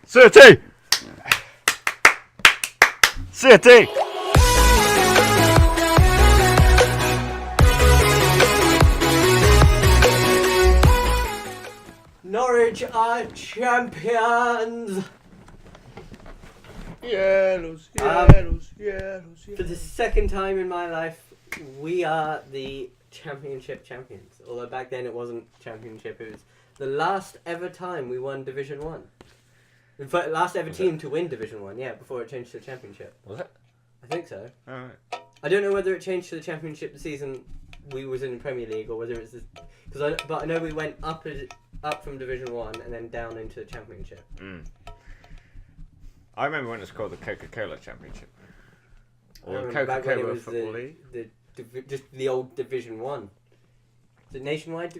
City! City! Norwich are champions! Yellows. For the second time in my life, we are the championship champions. Although back then it wasn't championship, it was the last ever time we won Division 1. In fact, last ever team to win Division 1, yeah, before it changed to the championship. Was it? I think so. Alright. I don't know whether it changed to the championship the season we was in the Premier League, or whether it's but I know we went up from Division 1 and then down into the championship. I remember when it was called the Coca-Cola Championship. I Or the remember back when it Coca-Cola was Football League. just the old Division 1. The nationwide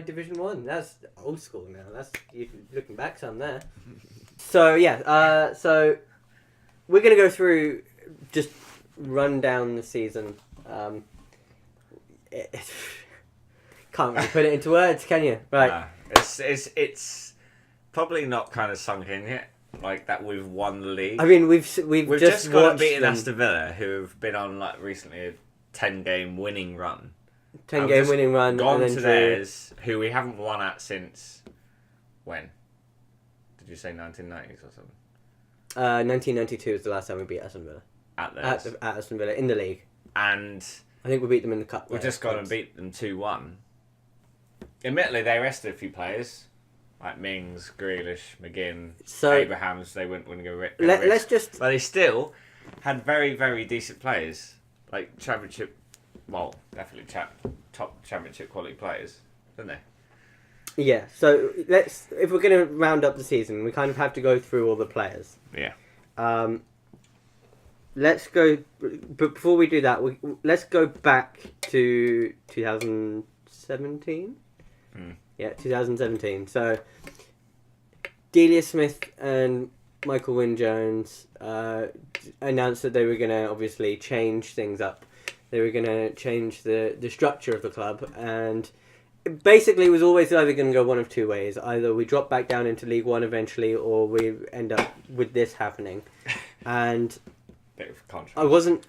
Division 1. That's old school now. That's you looking back some there. So yeah, so we're gonna go through, just run down the season. Can't really put it into words, can you? Right. It's probably not kind of sunk in yet. Like that we've won the league. I mean, we've just got watched to beat them. Aston Villa, who have been on like recently a 10-game winning run. 10-game winning run. Gone and then to theirs, who we haven't won at since when? Did you say 1990s or something? 1992 is the last time we beat Aston Villa. At theirs. At Aston Villa in the league. And I think we beat them in the cup. we've just gone and beat them 2-1. Admittedly, they rested a few players. Like Mings, Grealish, McGinn, Abrahams, they wouldn't go risk. Let's just... But they still had very, very decent players. Like championship, well, definitely top championship quality players, didn't they? Yeah, so if we're going to round up the season, we kind of have to go through all the players. Yeah. Let's go, but before we do that, let's go back to 2017. Yeah, 2017. So, Delia Smith and Michael Wynne-Jones announced that they were going to obviously change things up. They were going to change the structure of the club, and basically it was always either going to go one of two ways. Either we drop back down into League One eventually, or we end up with this happening. And Bit of contrast. I wasn't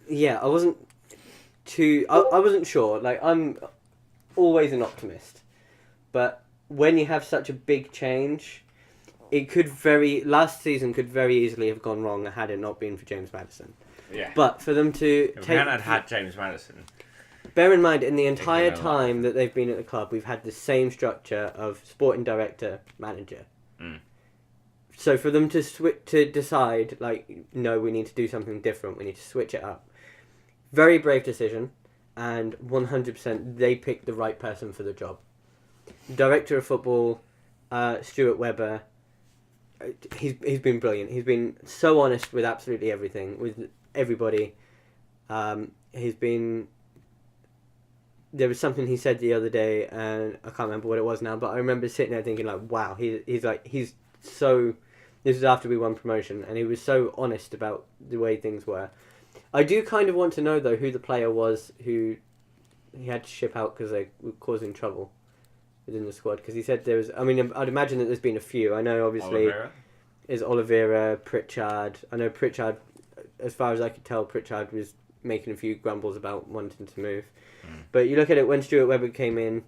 sure. Like, I'm always an optimist. But when you have such a big change, last season could very easily have gone wrong had it not been for James Maddison. Yeah. But for them to if we hadn't had James Maddison. Bear in mind, in the entire time that they've been at the club, we've had the same structure of sporting director, manager. So for them to decide, like, no, we need to do something different, we need to switch it up. Very brave decision, and 100% they picked the right person for the job. Director of football, Stuart Webber, he's been brilliant. He's been so honest with absolutely everything, with everybody. There was something he said the other day, and I can't remember what it was now, but I remember sitting there thinking, like, wow, he's so... This was after we won promotion, and he was so honest about the way things were. I do kind of want to know, though, who the player was who he had to ship out because they were causing trouble within the squad. Because he said there was... I mean, I'd imagine that there's been a few. I know, obviously, is Oliveira, Pritchard. I know Pritchard, as far as I could tell, Pritchard was making a few grumbles about wanting to move. But you look at it, when Stuart Webber came in,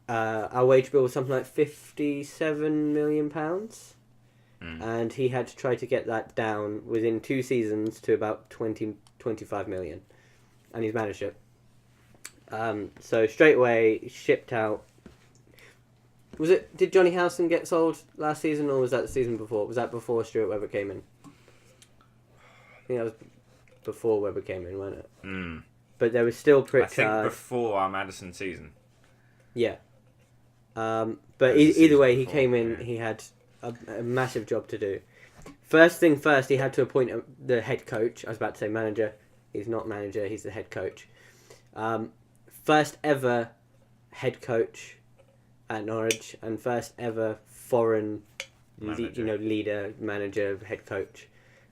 our wage bill was something like £57 million. And he had to try to get that down within 2 seasons to about 25 million. And he's managed it. So straight away, shipped out. Did Johnny Howson get sold last season, or was that the season before? Was that before Stuart Webber came in? I think that was before Webber came in, wasn't it? But there was still Pritchard. I think before our Madison season. Yeah. But either way, he came in, he had a massive job to do. First thing first, he had to appoint the head coach. I was about to say manager. He's not manager, he's the head coach. First ever head coach at Norwich, and first ever foreign leader, manager, head coach,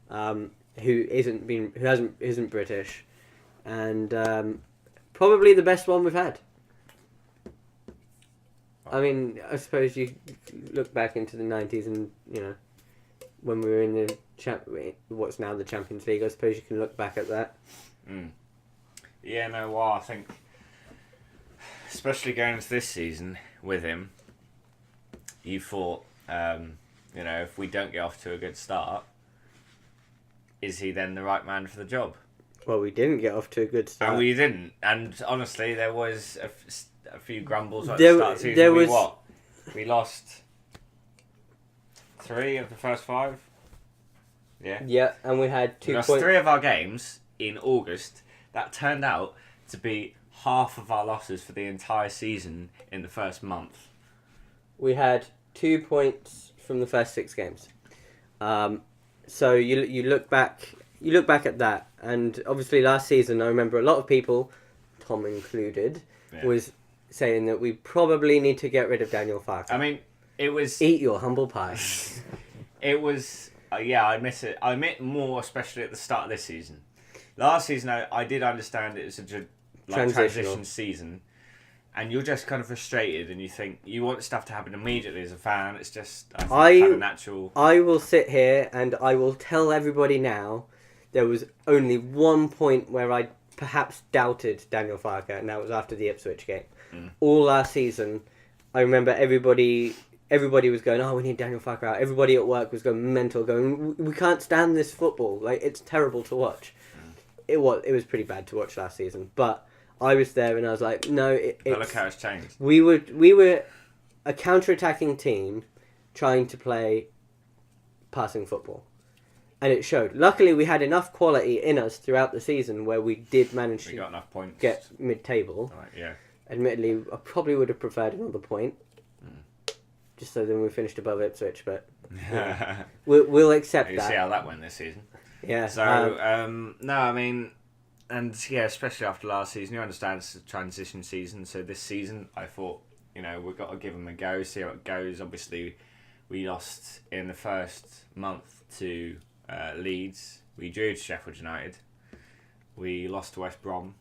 who isn't British, and probably the best one we've had. I mean, I suppose you look back into the 90s and, you know, when we were in the what's now the Champions League. I suppose you can look back at that. Yeah, no, well, I think, especially going into this season with him, you thought, if we don't get off to a good start, is he then the right man for the job? Well, we didn't get off to a good start. And we didn't. And honestly, there was a few grumbles at the start of the season. We lost 3 of the first 5. Yeah. Yeah, and we had 2 points. points. 3 of our games in August. That turned out to be half of our losses for the entire season in the first month. We had 2 points from the first 6 games. So you look back at that, and obviously last season I remember a lot of people, Tom included, was saying that we probably need to get rid of Daniel Farke. I mean, it was... Eat your humble pie. It was... I admit it. I admit more, especially at the start of this season. Last season, I did understand it was a transition season. And you're just kind of frustrated, and you think you want stuff to happen immediately as a fan. It's just kind of natural. I will sit here and I will tell everybody now, there was only one point where I perhaps doubted Daniel Farke, and that was after the Ipswich game. All last season, I remember everybody was going, oh, we need Daniel Farke out. Everybody at work was going mental, going, we can't stand this football. Like, it's terrible to watch. It was pretty bad to watch last season, but I was there and I was like, no, but look how it's changed. We were a counter-attacking team trying to play passing football. And it showed. Luckily, we had enough quality in us throughout the season where we did manage to got enough points. Get mid-table. Right, yeah. Admittedly, I probably would have preferred another point. Just so then we finished above Ipswich, but we'll accept you that. See how that went this season. Yeah. So, no, I mean... And yeah, especially after last season, you understand it's a transition season. So this season, I thought, we've got to give them a go, see how it goes. Obviously, we lost in the first month to Leeds. We drew to Sheffield United. We lost to West Brom.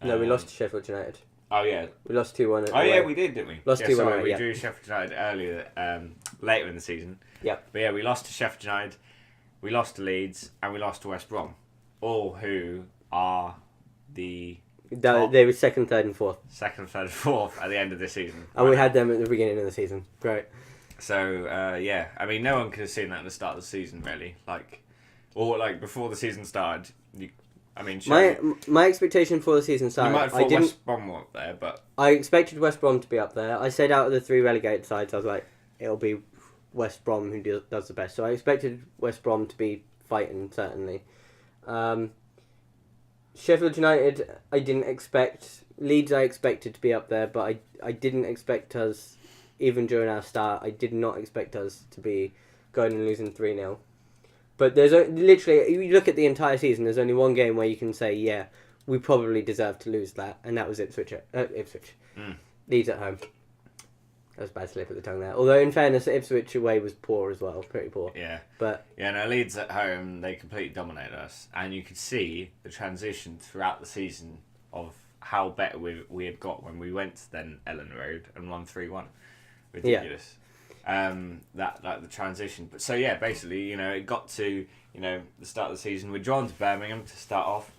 No, we lost to Sheffield United. Oh yeah, we lost 2-1. Oh yeah, we did, didn't we? Lost 2-1. We drew Sheffield United earlier, later in the season. Yep. But yeah, we lost to Sheffield United. We lost to Leeds, and we lost to West Brom. All who are they were second, third and fourth. Second, third and fourth at the end of this season. And we had them at the beginning of the season. Great. So, yeah. I mean, no one could have seen that at the start of the season, really. Or before the season started. My expectation for the season started... You might have thought West Brom were up there, but... I expected West Brom to be up there. I said out of the 3 relegated sides, I was like, it'll be West Brom who does the best. So I expected West Brom to be fighting, certainly. Sheffield United, I didn't expect. Leeds, I expected to be up there, but I didn't expect us, even during our start, I did not expect us to be going and losing 3-0. But there's literally, you look at the entire season, there's only one game where you can say, yeah, we probably deserved to lose that, and that was Ipswich. Leeds at home. That was a bad slip of the tongue there. Although, in fairness, Ipswich away was poor as well, pretty poor. Yeah. But yeah, no, Leeds at home, they completely dominated us. And you could see the transition throughout the season of how better we had got when we went to then Ellen Road and won 3-1. Ridiculous. Yeah. The transition. But so, yeah, basically, it got to, the start of the season. We're drawn to Birmingham to start off.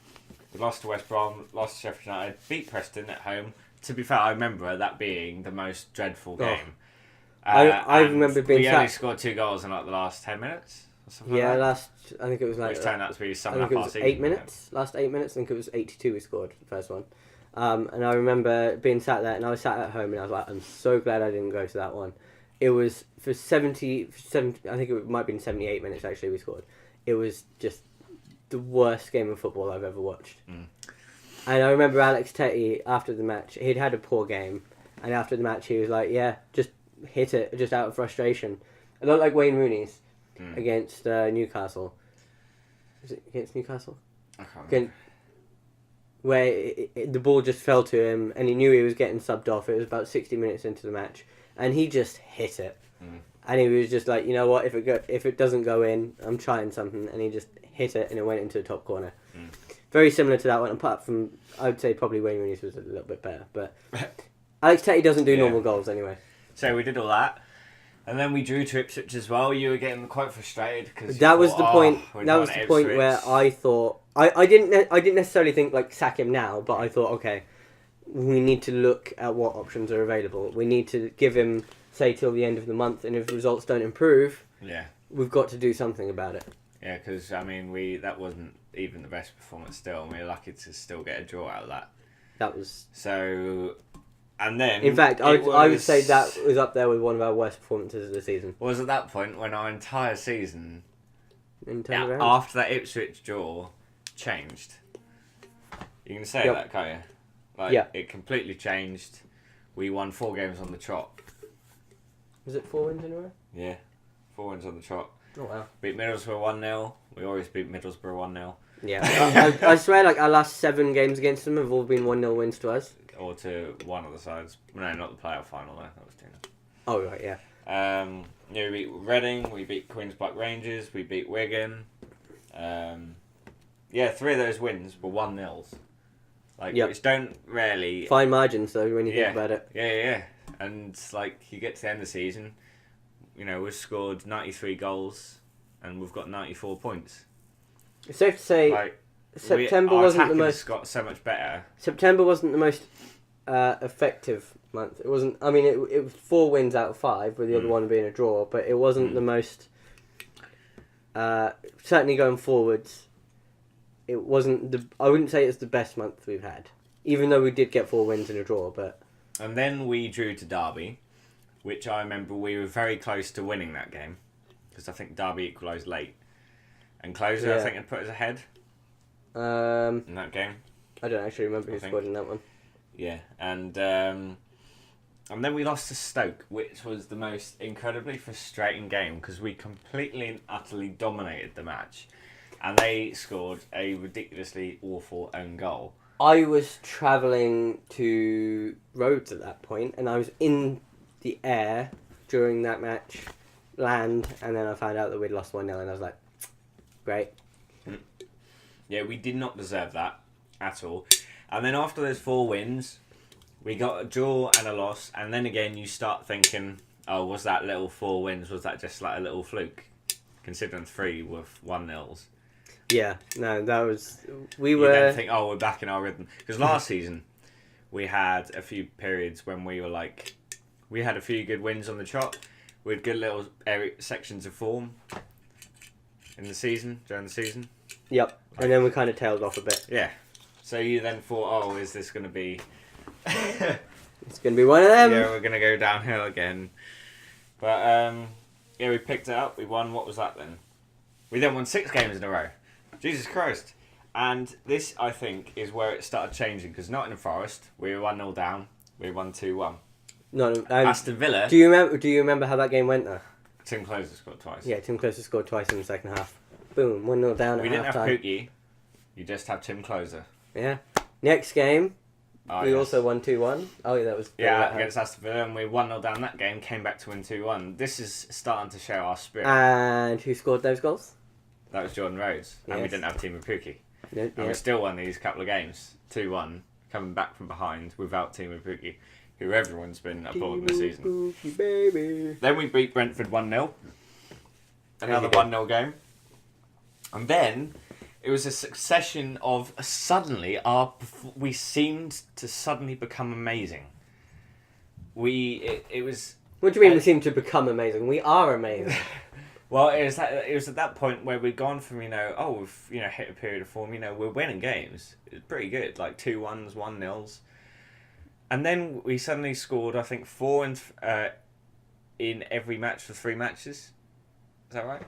We lost to West Brom, lost to Sheffield United, beat Preston at home. To be fair, I remember that being the most dreadful game. I remember being... We only scored 2 goals in the last 10 minutes? Or something like that. I think it was which turned out to be some of our season. 8 minutes? Last 8 minutes, I think it was 82 we scored, the first one. And I remember being sat there, and I was sat at home, and I was like, I'm so glad I didn't go to that one. It was for 70 I think it might have been 78 minutes, actually, we scored. It was just the worst game of football I've ever watched. And I remember Alex Tetty, after the match, he'd had a poor game, and after the match he was like, yeah, just hit it, just out of frustration. A lot like Wayne Rooney's against Newcastle. Was it against Newcastle? I can't remember. Where the ball just fell to him, and he knew he was getting subbed off. It was about 60 minutes into the match, and he just hit it. And he was just like, you know what, if it doesn't go in, I'm trying something, and he just hit it, and it went into the top corner. Very similar to that one, apart from, I would say probably Wayne Rooney's was a little bit better. But Alex Tetty doesn't do normal goals anyway. So we did all that. And then we drew to Ipswich as well. You were getting quite frustrated because That was the point. That was the point where I thought I didn't necessarily think like sack him now, but I thought okay, we need to look at what options are available. We need to give him say till the end of the month, and if results don't improve, we've got to do something about it. Yeah, because I mean that wasn't even the best performance still, and we were lucky to still get a draw out of that. That was so. And then, in fact, I would say that was up there with one of our worst performances of the season. Was at that point when our entire season, around. After that Ipswich draw, changed. You can say that, can't you? It completely changed. We won 4 games on the trot. Was it 4 wins in a row? Yeah, 4 wins on the trot. Oh wow! Beat Middlesbrough 1-0. We always beat Middlesbrough 1-0. Yeah, I swear, like our last 7 games against them have all been 1-0 wins to us. Or to one of the sides. No, not the playoff final though. That was 2-0. Oh right, yeah. We beat Reading. We beat Queens Park Rangers. We beat Wigan. 3 of those wins were 1-0s. Which don't really fine margins though when you think about it. Yeah. And you get to the end of the season, we've scored 93 goals and we've got 94 points. It's safe to say September wasn't the most. Got so much better. September wasn't the most effective month. It wasn't. I mean, it was 4 wins out of 5, with the other one being a draw. But it wasn't the most. Certainly going forwards, it wasn't the. I wouldn't say it's the best month we've had, even though we did get 4 wins and a draw. But and then we drew to Derby, which I remember we were very close to winning that game, because I think Derby equalised late, and Closer I think had put us ahead. In that game, I don't actually remember who scored in that one. Yeah, and then we lost to Stoke, which was the most incredibly frustrating game because we completely and utterly dominated the match, and they scored a ridiculously awful own goal. I was travelling to Rhodes at that point, and I was in the air during that match, and then I found out that we'd lost 1-0, and I was like, great. Yeah, we did not deserve that at all. And then after those 4 wins, we got a draw and a loss. And then again, you start thinking, oh, was that little 4 wins, was that just like a little fluke? Considering 3 with 1-0s. Yeah, no, that was... You then think, oh, we're back in our rhythm. Because last season, we had a few periods when we were we had a few good wins on the trot. We had good little sections of form during the season. Yep. And then we kind of tailed off a bit. Yeah. So you then thought, oh, is this going to be... It's going to be one of them. Yeah, we're going to go downhill again. But, we picked it up. We won. What was that then? We then won 6 games in a row. Jesus Christ. And this, I think, is where it started changing. Because Nottingham Forest, we were 1-0 down. We won 2-1. Aston Villa... Do you remember how that game went, though? Tim Closer scored twice. Yeah, Tim Closer scored twice in the second half. Boom, 1-0 down at half-time. We didn't have Pookie. You just have Tim Closer. Yeah. Next game, we also won 2-1. Oh, yeah, that was... Yeah, against Aston Villa, and we 1-0 down that game, came back to win 2-1. This is starting to show our spirit. And who scored those goals? That was Jordan Rhodes, and we didn't have Timo Pukki. And we still won these couple of games, 2-1, coming back from behind without Timo Pukki, who everyone's been applauding this season. Pukki, baby. Then we beat Brentford 1-0. Another 1-0 game. And then it was a succession of we seemed to suddenly become amazing. It was. What do you mean we seem to become amazing? We are amazing. Well, it was at that point where we'd gone from we've hit a period of form. We're winning games. It's pretty good, like 2-1s, 1-0s, and then we suddenly scored. I think 4 in every match for 3 matches. Is that right?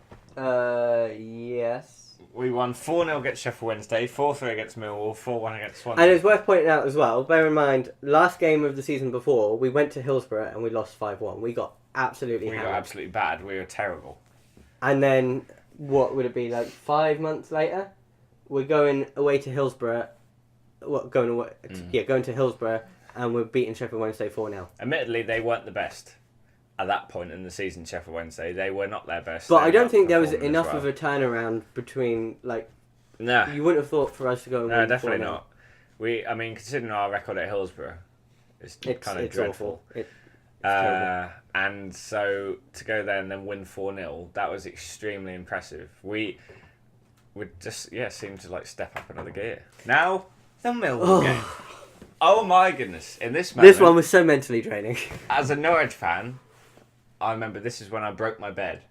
Yes. We won 4-0 against Sheffield Wednesday, 4-3 against Millwall, 4-1 against Swansea. And it's worth pointing out as well, bear in mind, last game of the season before, we went to Hillsborough and we lost 5-1. We got absolutely hammered. We got absolutely bad. We were terrible. And then, what would it be, 5 months later? We're going away to Hillsborough. Going to Hillsborough, and we're beating Sheffield Wednesday 4-0. Admittedly, they weren't the best. At that point in the season, Sheffield Wednesday, they were not their best. But I don't think there was enough of a turnaround between, No. You wouldn't have thought for us to go and win. No, definitely not. Considering our record at Hillsborough, it's kind of dreadful. Awful. It's terrible. And so to go there and then win 4-0, that was extremely impressive. We would just seem to like step up another gear. Now the Millwall game. Oh my goodness! In this moment, This one was so mentally draining. as a Norwich fan, I remember this is when I broke my bed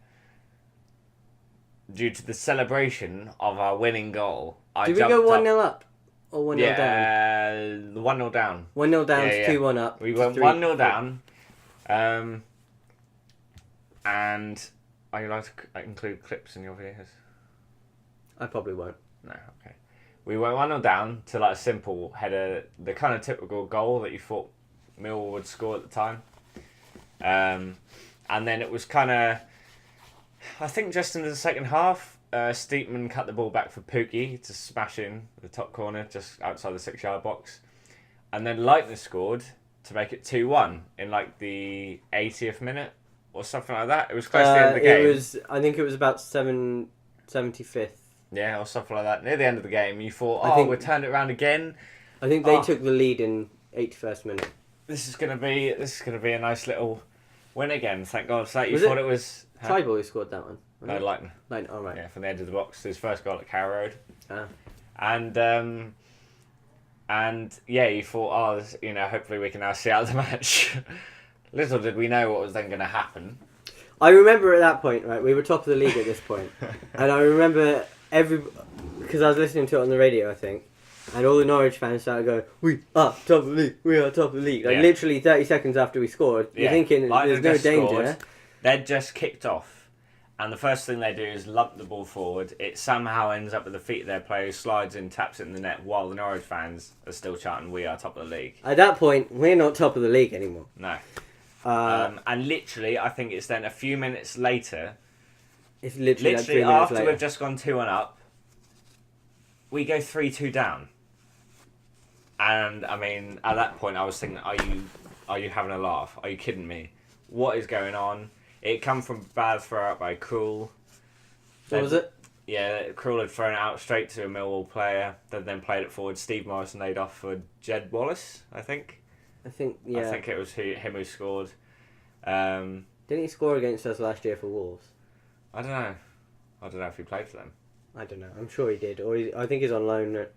due to the celebration of our winning goal. Did we go 1-0 up or 1-0 down? 1-0 down. 1-0 down, Yeah, 2-1 up. We went 1-0 down. And are you allowed to include clips in your videos? I probably won't. No, okay. We went 1-0 down to like a simple header, the kind of typical goal that you thought Millwall would score at the time. And then it was kind of, I think just in the second half, Steepman cut the ball back for Pookie to smash in the top corner just outside the 6-yard box. And then Leitner scored to make it 2-1 in like the 80th minute or something like that. It was close to the end of the game. I think it was about 75th. Yeah, or something like that. Near the end of the game, you thought, we turned it around again. I think they took the lead in 81st minute. This is gonna be a nice little win again. Thank God. So Was thought it was Tyball who scored that one. no Leitner. Leitner, all right. Yeah, from the edge of the box. His first goal at Carrow Road. Ah. And you thought, hopefully we can now see out the match. Little did we know what was then going to happen. I remember at that point, right, we were top of the league at this point. And I remember because I was listening to it on the radio, I think, and all the Norwich fans started going, "We are top of the league, we are top of the league." Like literally 30 seconds after we scored, you're thinking Leitner there's no danger. Scored, they'd just kicked off, and the first thing they do is lump the ball forward. It somehow ends up at the feet of their player, who slides in, taps it in the net, while the Norwich fans are still chanting, "We are top of the league." At that point, we're not top of the league anymore. No. And literally, I think it's then a few minutes later. It's literally like 3 minutes after later. we've just gone 2-1 up, we go 3-2 down. And I mean, at that point, I was thinking, are you having a laugh? Are you kidding me? What is going on? It come from bad throw out by Krul. What was it? Yeah, Krul had thrown it out straight to a Millwall player. Then played it forward. Steve Morrison laid off for Jed Wallace, I think. I think it was him who scored. Didn't he score against us last year for Wolves? I don't know. I don't know if he played for them. I don't know. I'm sure he did. I think he's on loan at...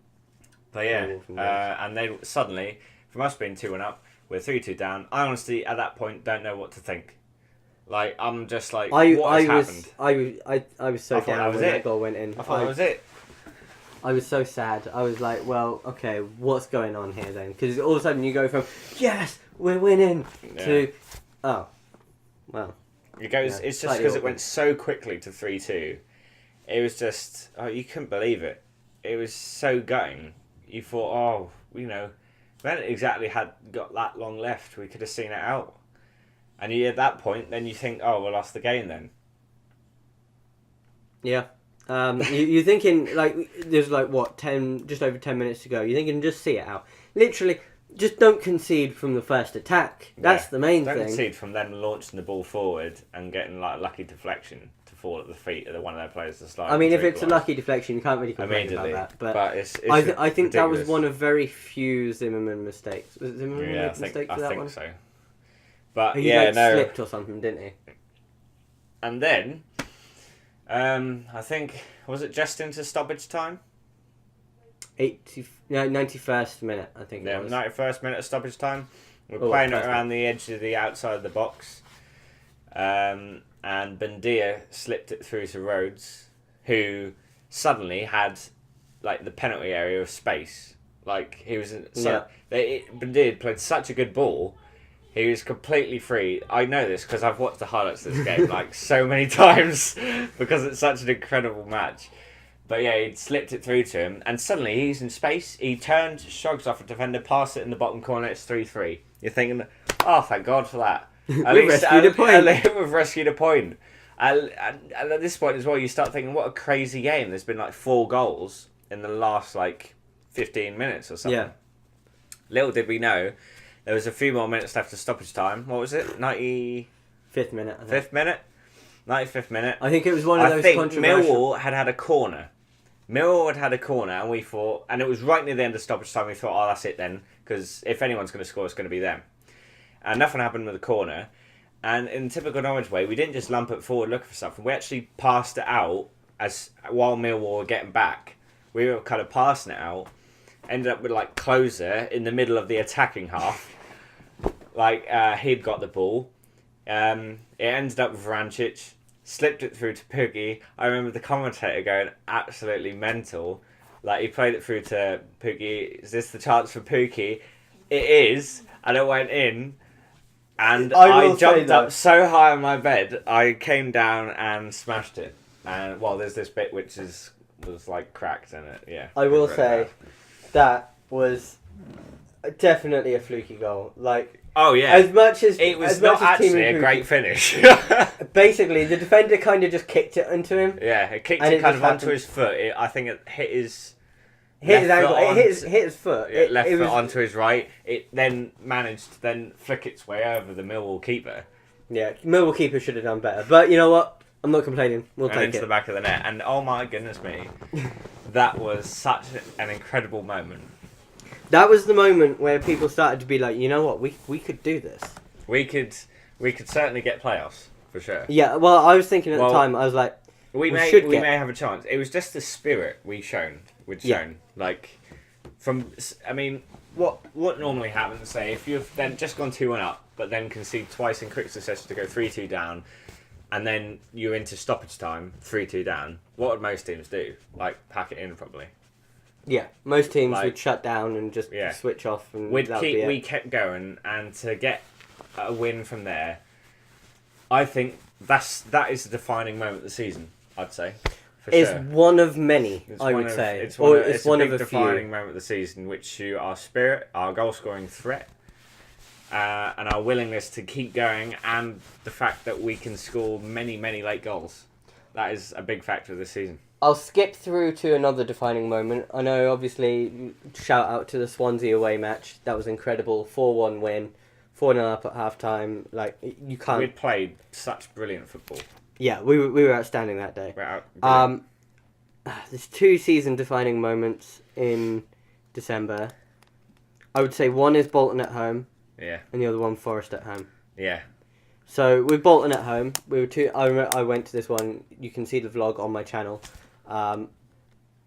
But and they suddenly, from us being 2-1 up, we're 3-2 down. I honestly, at that point, don't know what to think. Like, I'm just like, what has happened? I was so down when that goal went in. I thought that was it. I was so sad. I was like, well, okay, what's going on here then? Because all of a sudden you go from, yes, we're winning, to, oh, well. It goes. It's just because it went so quickly to 3-2. It was just, you couldn't believe it. It was so gutting. You thought, we hadn't exactly got that long left. We could have seen it out. And at that point, then you think, we lost the game then. Yeah. You're thinking, like, there's like, just over 10 minutes to go. You're thinking, just see it out. Literally, just don't concede from the first attack. That's the main thing. Don't concede from them launching the ball forward and getting like a lucky deflection to fall at the feet of one of their players to slide. I mean, if it's a lucky deflection, you can't really complain about that. But it's I think that was ridiculous. one of very few Zimmerman mistakes. Was it Zimmerman made a mistake for that one? I think so. But he slipped or something, didn't he? And then, I think, was it just into stoppage time? 91st minute, I think it was. 91st minute of stoppage time. We're playing it around the edge of the outside of the box. And Bendia slipped it through to Rhodes, who suddenly had like the penalty area of space. Like he was Bendia played such a good ball. He was completely free. I know this because I've watched the highlights of this game like so many times because it's such an incredible match. But he slipped it through to him, and suddenly he's in space. He turned, shrugs off a defender, passed it in the bottom corner. It's 3-3. You're thinking, thank God for that. We've rescued a point. We've rescued a point. And at this point as well, you start thinking, what a crazy game. There's been like 4 goals in the last like 15 minutes or something. Yeah. Little did we know, there was a few more minutes left of stoppage time. What was it? 95th 5th minute. I think. minute? 95th minute. I think it was one of those controversial... Millwall had a corner. Millwall had a corner, and we thought, and it was right near the end of stoppage time. We thought, that's it then, because if anyone's going to score, it's going to be them. And nothing happened with the corner, And in typical Norwich way, we didn't just lump it forward looking for something. We actually passed it out while Millwall were getting back. We were kind of passing it out. Ended up with like closer in the middle of the attacking half. Like he'd got the ball. It ended up with Vrancic. Slipped it through to Pookie. I remember the commentator going absolutely mental. Like, he played it through to Pookie. Is this the chance for Pookie? It is. And it went in. And I jumped up so high on my bed, I came down and smashed it. And, well, there's this bit which was like, cracked in it. Yeah. I will say that was definitely a fluky goal. Like... Oh yeah, as much as it was not actually a great finish. Basically, the defender kind of just kicked it into him. Yeah, it kicked it kind of onto his foot. I think it hit his ankle. It hit his foot. Left foot onto his right. It then managed to then flick its way over the Millwall keeper. Yeah, Millwall keeper should have done better. But you know what? I'm not complaining. We'll take it. Into the back of the net. And oh my goodness me, that was such an incredible moment. That was the moment where people started to be like, you know what, we could do this. We could certainly get playoffs for sure. Yeah, well, I was thinking at the time, I was like, we may have a chance. It was just the spirit we'd shown. Like, what normally happens? Say if you've then just gone 2-1 up, but then concede twice in quick succession to go 3-2 down, and then you're into stoppage time 3-2 down. What would most teams do? Like pack it in probably. Yeah, most teams would shut down and just switch off. And we kept going, and to get a win from there, I think that is the defining moment of the season. I'd say. It's one of many. It's one of a defining moment of the season, which you our spirit, our goal scoring threat, and our willingness to keep going, and the fact that we can score many late goals. That is a big factor of this season. I'll skip through to another defining moment. I know, obviously, shout out to the Swansea away match. That was incredible. 4-1 win. 4-0 up at half-time. Like, you can't... We'd played such brilliant football. Yeah, we were outstanding that day. There's 2 season-defining moments in December. I would say one is Bolton at home. Yeah. And the other one, Forest at home. Yeah. So, with Bolton at home, I went to this one. You can see the vlog on my channel.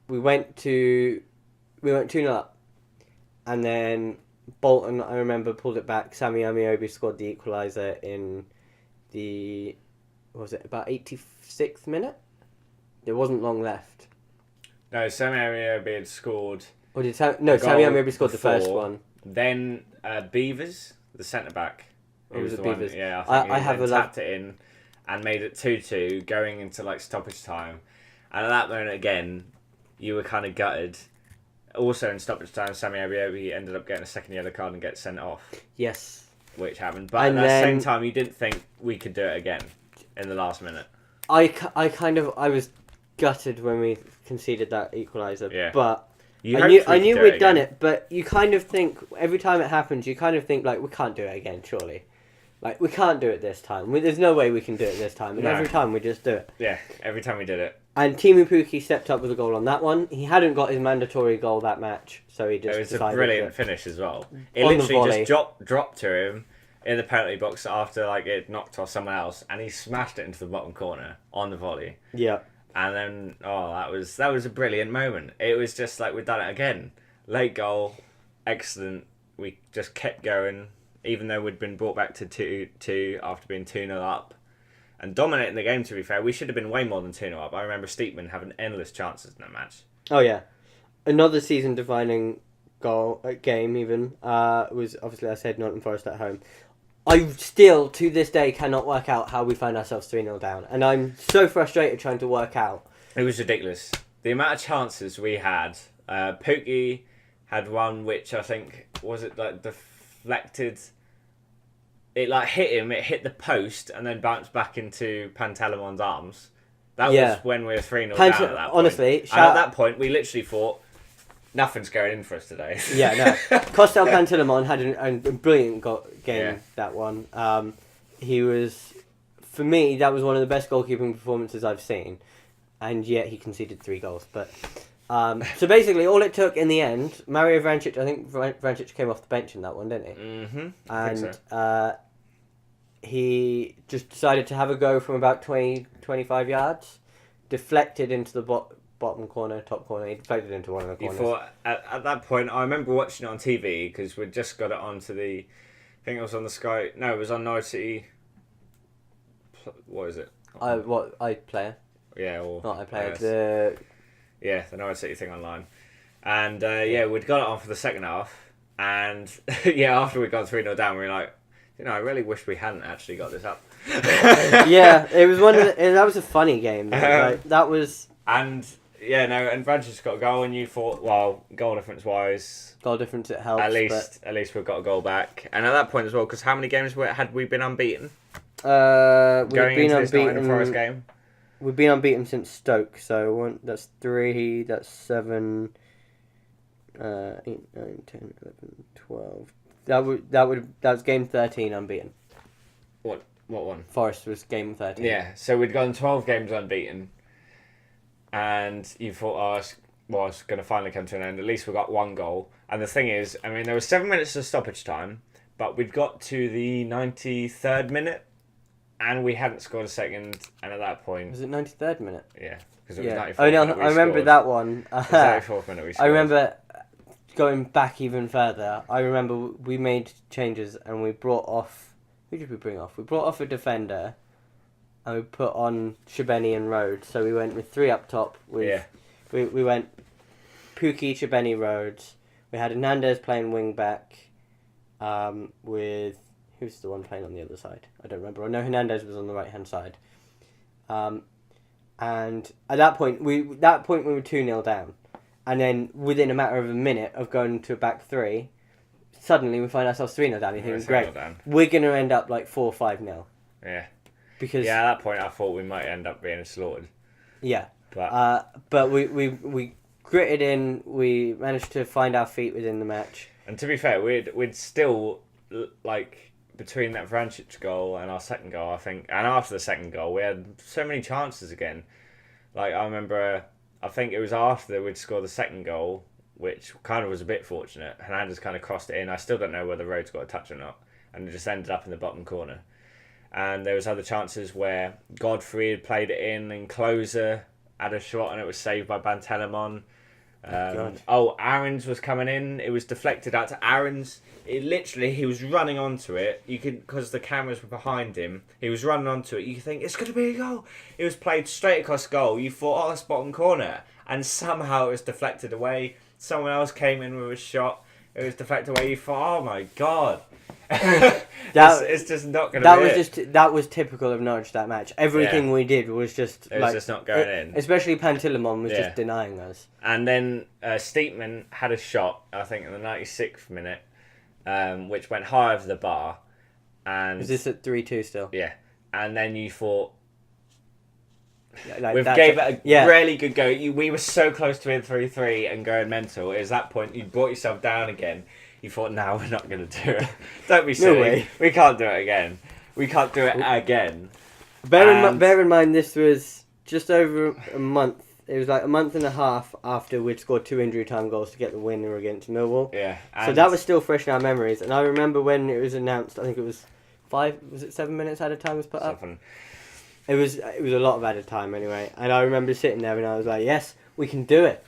We went 2-0 up, and then Bolton, I remember, pulled it back. Sammy Amiobi scored the equaliser in the, about 86th minute? There wasn't long left. No, Sammy Amiobi had scored. Or did Sammy Amiobi scored the first one? Then Beavers, the centre back. Or was it Beavers? Yeah, I think he tapped it in and made it 2-2 going into like stoppage time. And at that moment again, you were kind of gutted. Also in stoppage time, Sammy Amiobi ended up getting a second yellow card and get sent off. Yes. Which happened. But at the same time, you didn't think we could do it again in the last minute. I was gutted when we conceded that equaliser. Yeah. But I knew we'd done it, but you kind of think, every time it happens, you kind of think, like, we can't do it again, surely. Like, we can't do it this time. There's no way we can do it this time. And every time we just do it. Yeah, every time we did it. And Timu Pukki stepped up with a goal on that one. He hadn't got his mandatory goal that match, so he just decided. It was a brilliant finish as well. It literally just dropped to him in the penalty box after like it knocked off someone else, and he smashed it into the bottom corner on the volley. Yeah. And then, that was a brilliant moment. It was just like, we've done it again. Late goal, excellent. We just kept going, even though we'd been brought back to 2-2 after being 2-0 up. And dominating the game, to be fair. We should have been way more than 2-0 up. I remember Steepman having endless chances in that match. Oh, yeah. Another season-defining game, even, was, obviously, I said Nottingham Forest at home. I still, to this day, cannot work out how we found ourselves 3-0 down. And I'm so frustrated trying to work out. It was ridiculous. The amount of chances we had. Pookie had one which I think, was it like deflected? It like hit him, it hit the post, and then bounced back into Pantalemon's arms. That was when we were 3-0 down at that point. Honestly, and at that point, we literally thought, nothing's going in for us today. Yeah, no. Costel Pantelimon had a brilliant game, that one. He was, for me, that was one of the best goalkeeping performances I've seen. And yet he conceded 3 goals. But so basically, all it took in the end, Mario Vrancic, I think Vrancic came off the bench in that one, didn't he? Mm-hmm. And he just decided to have a go from about 20-25 yards, deflected into the bottom corner, top corner. He deflected into one of the corners. You thought at that point, I remember watching it on TV because we'd just got it onto the. I think it was on the Sky. No, it was on Norwich City. What is it? iPlayer? Yeah, or not iPlayer. The Norwich City thing online, and we'd got it on for the second half, and after we got 3-0 down, we were like, I really wish we hadn't actually got this up. Yeah, it was that was a funny game. That was. And Branches got a goal, and you thought, well, goal difference wise, it helps. At least we've got a goal back, and at that point as well, because how many games had we been unbeaten? We've been unbeaten. Nottingham Forest game. We've been unbeaten since Stoke, so that's 3, that's 7, 8, 9, 10, 11, 12. That was game 13 unbeaten. What one? Forest was game 13. Yeah, so we'd gone 12 games unbeaten, and you thought, it's going to finally come to an end. At least we got one goal. And the thing is, I mean, there was 7 minutes of stoppage time, but we'd got to the 93rd minute, and we hadn't scored a second. And at that point, was it 93rd minute? Yeah, because it was 94th. Oh no, minute I remember scored. that one. It was 94th minute we scored. I remember going back even further. I remember we made changes and we brought off. Who did we bring off? We brought off a defender, and we put on Shabeni and Rhodes. So we went with 3 up top. We went Pookie, Shabeni, Rhodes. We had Hernandez playing wing back. With who's the one playing on the other side? I don't remember. I know Hernandez was on the right hand side. And at that point we were 2-0 down, and then within a matter of a minute of going to a back 3, suddenly we find ourselves 3-0 down. You think, great, we're going to end up like 4-5-0. Yeah. Because at that point I thought we might end up being slaughtered. Yeah. But we gritted in. We managed to find our feet within the match. And to be fair, we'd still, like, between that Vrancic goal and our second goal, I think, and after the second goal, we had so many chances again. Like, I remember, I think it was after we'd scored the second goal, which kind of was a bit fortunate. Hernandez kind of crossed it in. I still don't know whether Rhodes got a touch or not, and it just ended up in the bottom corner. And there was other chances where Godfrey had played it in, and Closer had a shot, and it was saved by Bantelemon. Aarons was coming in. It was deflected out to Aarons. He was running onto it. You could, because the cameras were behind him. He was running onto it. You could think it's going to be a goal. It was played straight across goal. You thought, that's bottom corner, and somehow it was deflected away. Someone else came in with a shot. It was deflected away. You thought, oh my god. It's just not going to be that was typical of Norwich, that match. Everything we did was just just not going in. Especially Pantilimon was just denying us. And then Steepman had a shot, I think, in the 96th minute, which went high over the bar. And was this at 3-2 still? Yeah. And then you thought, like we gave it a really good go. We were so close to being 3-3 and going mental. It was that point you brought yourself down again. You thought, no, we're not going to do it. Don't be silly. No way. We can't do it again. We can't do it again. Bear in mind, this was just over a month. It was like a month and a half after we'd scored 2 injury time goals to get the winner against Millwall. Yeah. So that was still fresh in our memories. And I remember when it was announced, I think it was 7 minutes added time was put up? It was a lot of added time anyway. And I remember sitting there and I was like, yes, we can do it.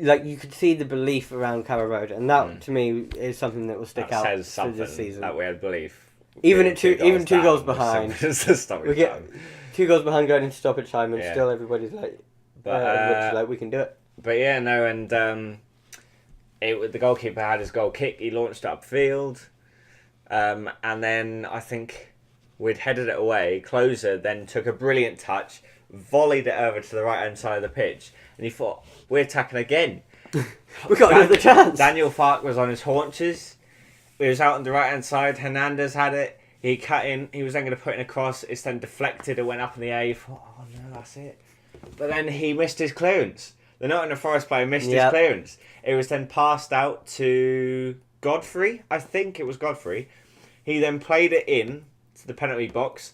Like, you could see the belief around Carrow Road, and that to me is something that will stick out says for this season. That we had belief. Even two goals behind, we get 2 goals behind going into stoppage time, and still everybody's like, we can do it. But yeah, no, and the goalkeeper had his goal kick. He launched it upfield, and then I think we'd headed it away. Closer then took a brilliant touch, volleyed it over to the right hand side of the pitch. And he thought, we're attacking again. We got another chance. Daniel Farke was on his haunches. He was out on the right hand side. Hernandez had it. He cut in. He was then going to put in a cross. It's then deflected. It went up in the air. He thought, oh no, that's it. But then he missed his clearance. The Nottingham Forest player missed his clearance. It was then passed out to Godfrey. I think it was Godfrey. He then played it in to the penalty box.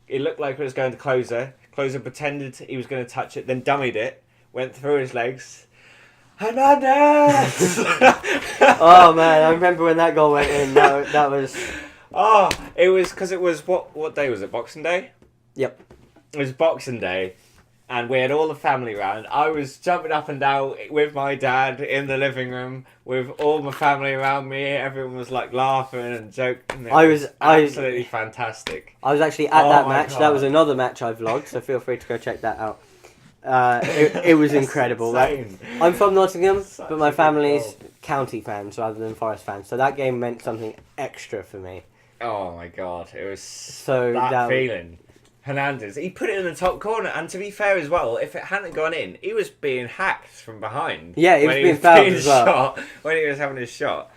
It looked like it was going to Closer. Closer pretended he was going to touch it, then dummied it. Went through his legs. Hernandez! Oh man, I remember when that goal went in. That was. Oh, it was because it was what day was it? Boxing Day. Yep. It was Boxing Day, and we had all the family around. I was jumping up and down with my dad in the living room with all my family around me. Everyone was like laughing and joking. It was absolutely fantastic. I was actually at that match. God. That was another match I vlogged, so feel free to go check that out. It was incredible. I'm from Nottingham, but my family's county fans rather than Forest fans, so that game meant something extra for me. Oh my God, it was So that feeling. Hernandez, he put it in the top corner, and to be fair as well, if it hadn't gone in, he was being hacked from behind. Yeah, he was being fouled as well. Shot, when he was having his shot.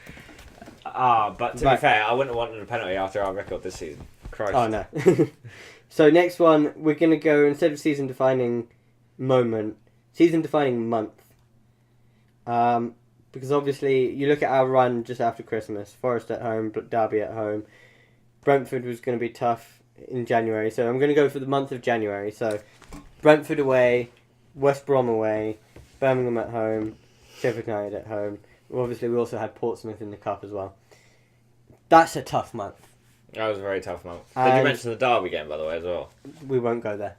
But to be fair, I wouldn't have wanted a penalty after our record this season. Christ. Oh no. So next one, we're going to go, instead of season-defining moment, season-defining month. Because obviously, you look at our run just after Christmas, Forest at home, Derby at home. Brentford was going to be tough in January, so I'm going to go for the month of January. So, Brentford away, West Brom away, Birmingham at home, Sheffield United at home. Obviously, we also had Portsmouth in the cup as well. That's a tough month. That was a very tough month. Did you mention the Derby game, by the way, as well? We won't go there.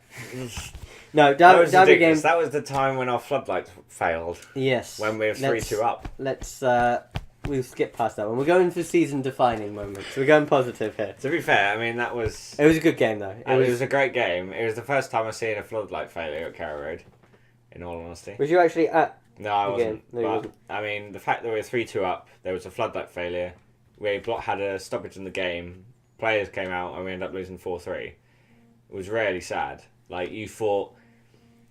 No, Derby game. That was the time when our floodlights failed. Yes. When we were 3-2 up. We'll skip past that one. We're going for season-defining moments. We're going positive here. To be fair, I mean, that was... It was a good game, though. It was a great game. It was the first time I've seen a floodlight failure at Carrow Road, in all honesty. Was you actually at No, I wasn't. game? No, you wasn't. I mean, the fact that we were 3-2 up, there was a floodlight failure. We had a stoppage in the game. Players came out and we ended up losing 4-3. It was really sad. Like, you thought...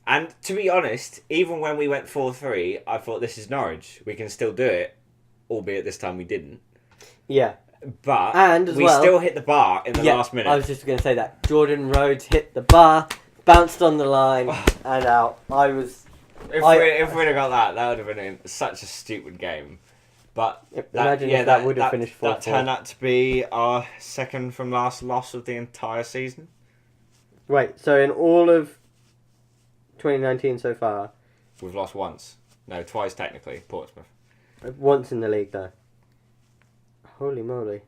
And to be honest, even when we went 4-3, I thought, this is Norwich. We can still do it. Albeit this time we didn't. Yeah. But we still hit the bar in the last minute. I was just going to say that. Jordan Rhodes hit the bar, bounced on the line, and out. If we'd have got that would have been such a stupid game. But imagine if that would have finished 4-4. That turned out to be our second from last loss of the entire season. Right, so in all of 2019 so far... We've lost once. No, twice technically, Portsmouth. Once in the league, though. Holy moly.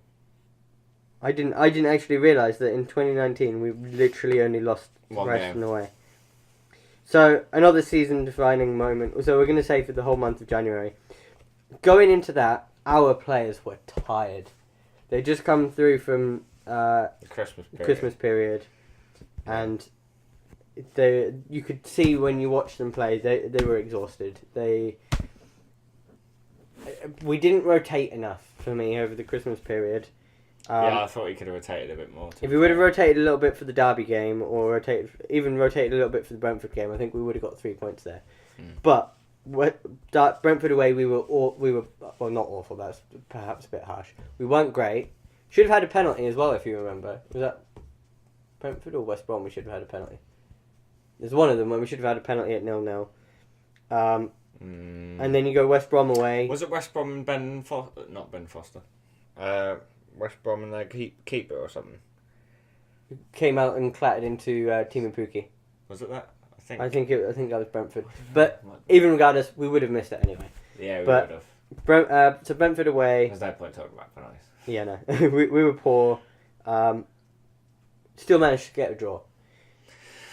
I didn't actually realise that in 2019 we literally only lost Preston away. So, another season-defining moment. So, we're going to say for the whole month of January. Going into that, our players were tired. They just come through from the Christmas period. And you could see when you watched them play, they were exhausted. We didn't rotate enough for me over the Christmas period. I thought you could have rotated a bit more. If we would have rotated a little bit for the Derby game, or rotated a little bit for the Brentford game, I think we would have got 3 points there. But Brentford away, we were not awful. That's perhaps a bit harsh. We weren't great. Should have had a penalty as well, if you remember. Was that Brentford or West Brom? We should have had a penalty. There's one of them when we should have had a penalty at 0-0. And then you go West Brom away. Was it West Brom and not Ben Foster. West Brom and their keeper or something. Came out and clattered into Timo Pukki. Was it that? I think that was Brentford. But even regardless, we would have missed it anyway. Yeah, we would have. So Brentford away. There's no point talking about penalties. Yeah, no. we were poor. Still managed to get a draw.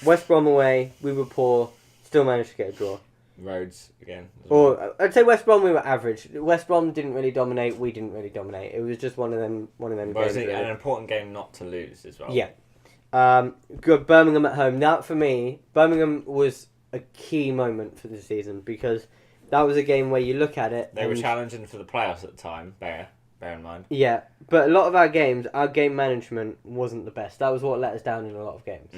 West Brom away, we were poor. Still managed to get a draw. Rhodes again. Or I'd say West Brom we were average. West Brom didn't really dominate. We didn't really dominate. It was just one of them games. Really. An important game not to lose as well. Yeah. Good Birmingham at home. Now for me, Birmingham was a key moment for the season because that was a game where you look at it. They were challenging for the playoffs at the time. Bear in mind. Yeah, but a lot of our games, our game management wasn't the best. That was what let us down in a lot of games.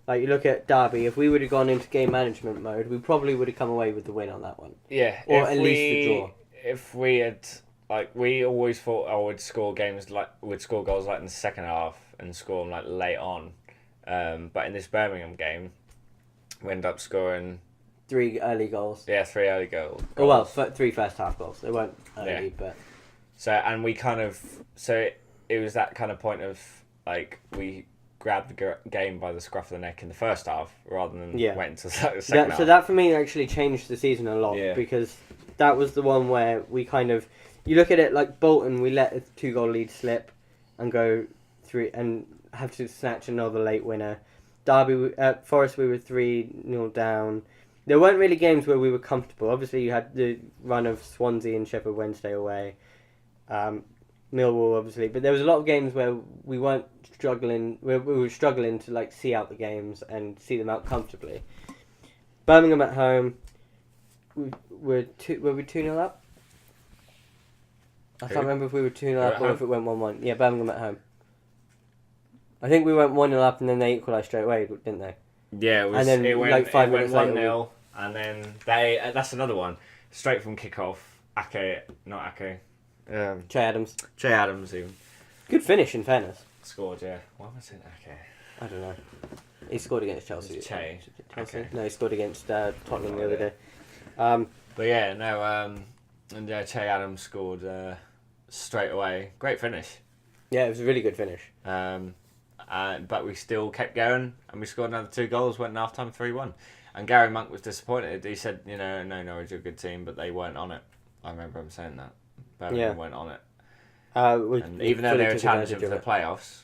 Like, you look at Derby, if we would have gone into game management mode, we probably would have come away with the win on that one. Yeah. Or at least the draw. If we had, we always thought I would score goals in the second half and score them, late on. But in this Birmingham game, we ended up scoring... 3 early goals. Yeah, 3 early goals. Oh, well, 3 first half goals. They weren't early, but... So, and we it was that kind of point of, we grabbed the game by the scruff of the neck in the first half rather than wait until the second half. So that for me actually changed the season a lot because that was the one where we kind of... You look at it like Bolton, we let a 2-goal lead slip and go through and have to snatch another late winner. Derby, Forest, we were 3-0 down. There weren't really games where we were comfortable. Obviously, you had the run of Swansea and Sheffield Wednesday away. Millwall, obviously, but there was a lot of games where we weren't struggling. We were struggling to like see out the games and see them out comfortably. Birmingham at home. Were we 2-0 up? I can't remember if we were 2-0 up or if it went 1-1. Yeah, Birmingham at home. I think we went 1-0 up and then they equalised straight away, didn't they? Yeah, and then it went, like 5 minutes 1-0, and then that's another one. Straight from kickoff, not Ake. Che Adams. Che Adams even. Good finish, in fairness. Scored, yeah. Why am I saying Ake? I don't know. He scored against Chelsea. Che. Chelsea? Okay. No, he scored against Tottenham the other day. But yeah, no, and Che Adams scored straight away. Great finish. Yeah, it was a really good finish. But we still kept going, and we scored another 2 goals, went in half-time 3-1. And Gary Monk was disappointed. He said, no, Norwich are a good team, but they weren't on it. I remember him saying that. Birmingham weren't on it. And even though they were challenging for the playoffs,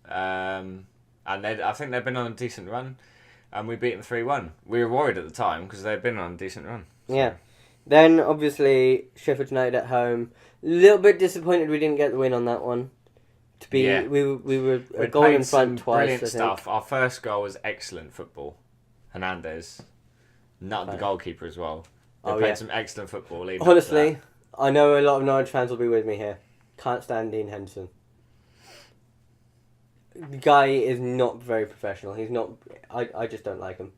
and I think they've been on a decent run, and we beat them 3-1. We were worried at the time because they'd been on a decent run. So. Yeah. Then, obviously, Sheffield United at home. A little bit disappointed we didn't get the win on that one. We were a goal in front twice. Brilliant stuff. Our first goal was excellent football. Hernandez, not the goalkeeper as well. They played some excellent football. Honestly, I know a lot of Norwich fans will be with me here. Can't stand Dean Henderson. The guy is not very professional. He's not. I just don't like him.